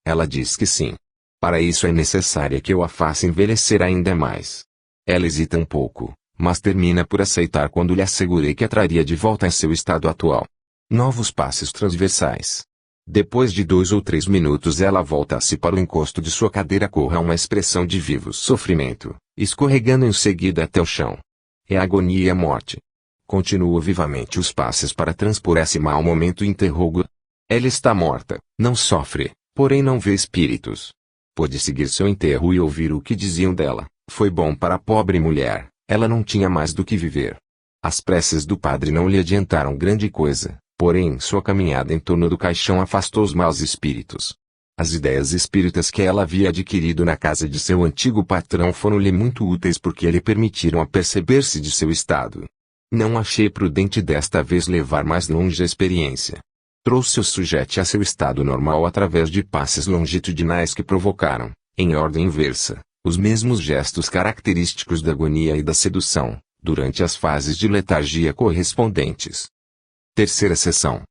Ela diz que sim. Para isso é necessário que eu a faça envelhecer ainda mais. Ela hesita um pouco, mas termina por aceitar quando lhe assegurei que a traria de volta em seu estado atual. Novos passos transversais. Depois de 2 ou 3 minutos ela volta-se para o encosto de sua cadeira com uma expressão de vivo sofrimento, escorregando em seguida até o chão. É agonia e a morte. Continuo vivamente os passos para transpor esse mau momento e interrogo. Ela está morta, não sofre, porém não vê espíritos. Pôde seguir seu enterro e ouvir o que diziam dela. Foi bom para a pobre mulher, ela não tinha mais do que viver. As preces do padre não lhe adiantaram grande coisa, porém sua caminhada em torno do caixão afastou os maus espíritos. As ideias espíritas que ela havia adquirido na casa de seu antigo patrão foram-lhe muito úteis porque lhe permitiram aperceber-se de seu estado. Não achei prudente desta vez levar mais longe a experiência. Trouxe o sujeito a seu estado normal através de passes longitudinais que provocaram, em ordem inversa, os mesmos gestos característicos da agonia e da sedução, durante as fases de letargia correspondentes. Terceira sessão.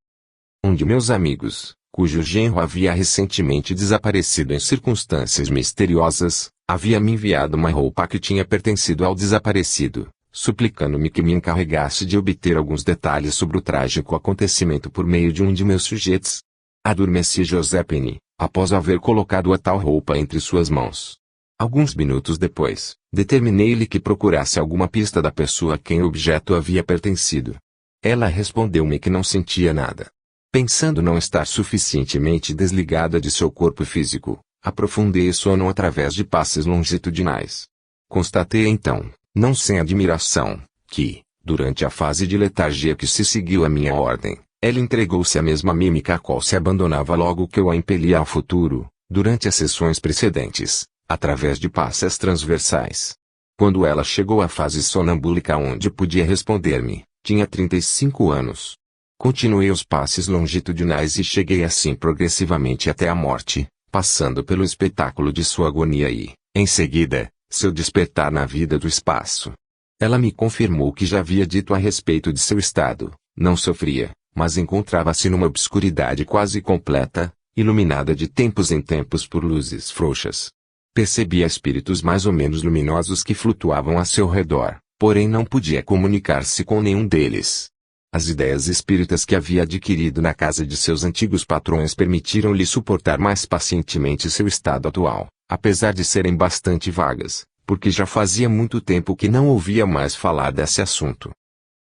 Um de meus amigos, cujo genro havia recentemente desaparecido em circunstâncias misteriosas, havia me enviado uma roupa que tinha pertencido ao desaparecido, suplicando-me que me encarregasse de obter alguns detalhes sobre o trágico acontecimento por meio de um de meus sujeitos. Adormeci Giuseppini, após haver colocado a tal roupa entre suas mãos. Alguns minutos depois, determinei-lhe que procurasse alguma pista da pessoa a quem o objeto havia pertencido. Ela respondeu-me que não sentia nada. Pensando não estar suficientemente desligada de seu corpo físico, aprofundei o sono através de passes longitudinais. Constatei então, não sem admiração, que, durante a fase de letargia que se seguiu à minha ordem, ela entregou-se à mesma mímica a qual se abandonava logo que eu a impelia ao futuro, durante as sessões precedentes, através de passes transversais. Quando ela chegou à fase sonambúlica onde podia responder-me, tinha 35 anos. Continuei os passes longitudinais e cheguei assim progressivamente até a morte, passando pelo espetáculo de sua agonia e, em seguida, seu despertar na vida do espaço. Ela me confirmou o que já havia dito a respeito de seu estado, não sofria, mas encontrava-se numa obscuridade quase completa, iluminada de tempos em tempos por luzes frouxas. Percebia espíritos mais ou menos luminosos que flutuavam a seu redor, porém não podia comunicar-se com nenhum deles. As ideias espíritas que havia adquirido na casa de seus antigos patrões permitiram-lhe suportar mais pacientemente seu estado atual, apesar de serem bastante vagas, porque já fazia muito tempo que não ouvia mais falar desse assunto.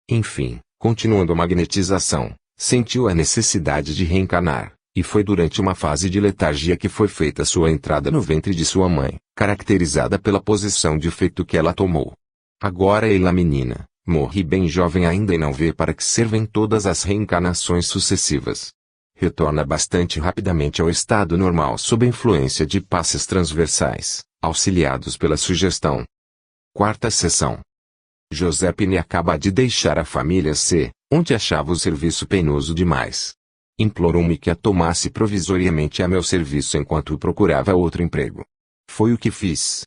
Enfim, continuando a magnetização, sentiu a necessidade de reencarnar, e foi durante uma fase de letargia que foi feita sua entrada no ventre de sua mãe, caracterizada pela posição de feito que ela tomou. Agora ela menina, morri bem jovem ainda e não vê para que servem todas as reencarnações sucessivas. Retorna bastante rapidamente ao estado normal sob a influência de passes transversais, auxiliados pela sugestão. Quarta sessão. Giuseppini acaba de deixar a família C, onde achava o serviço penoso demais. Implorou-me que a tomasse provisoriamente a meu serviço enquanto procurava outro emprego. Foi o que fiz.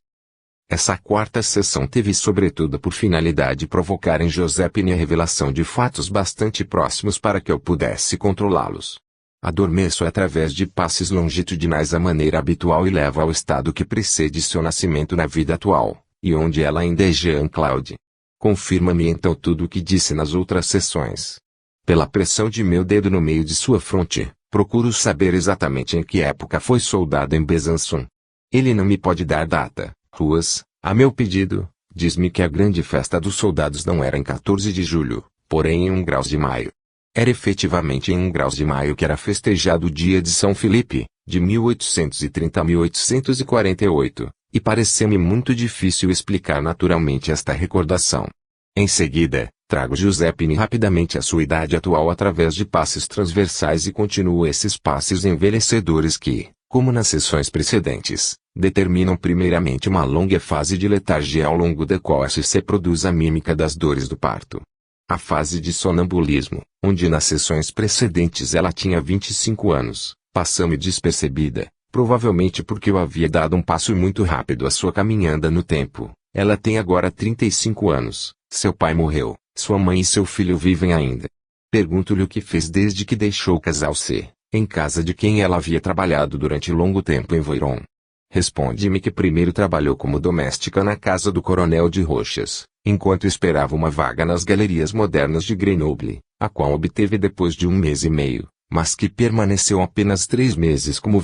Essa quarta sessão teve sobretudo por finalidade provocar em Giuseppini a revelação de fatos bastante próximos para que eu pudesse controlá-los. Adormeço através de passes longitudinais à maneira habitual e levo ao estado que precede seu nascimento na vida atual, e onde ela ainda é Jean-Claude. Confirma-me então tudo o que disse nas outras sessões. Pela pressão de meu dedo no meio de sua fronte, procuro saber exatamente em que época foi soldado em Besançon. Ele não me pode dar data, ruas, a meu pedido, diz-me que a grande festa dos soldados não era em 14 de julho, porém em 1 grau de maio. Era efetivamente em 1 grau de maio que era festejado o dia de São Filipe, de 1830 a 1848, e pareceu-me muito difícil explicar naturalmente esta recordação. Em seguida, trago Giuseppini rapidamente a sua idade atual através de passes transversais e continuo esses passes envelhecedores que, como nas sessões precedentes, determinam primeiramente uma longa fase de letargia ao longo da qual se produz a mímica das dores do parto. A fase de sonambulismo, onde nas sessões precedentes ela tinha 25 anos, passou-me despercebida, provavelmente porque eu havia dado um passo muito rápido à sua caminhada no tempo. Ela tem agora 35 anos, seu pai morreu, sua mãe e seu filho vivem ainda. Pergunto-lhe o que fez desde que deixou o casal C, em casa de quem ela havia trabalhado durante longo tempo em Voiron. Responde-me que primeiro trabalhou como doméstica na casa do Coronel de Rochas, enquanto esperava uma vaga nas galerias modernas de Grenoble, a qual obteve depois de 1 mês e meio, mas que permaneceu apenas 3 meses como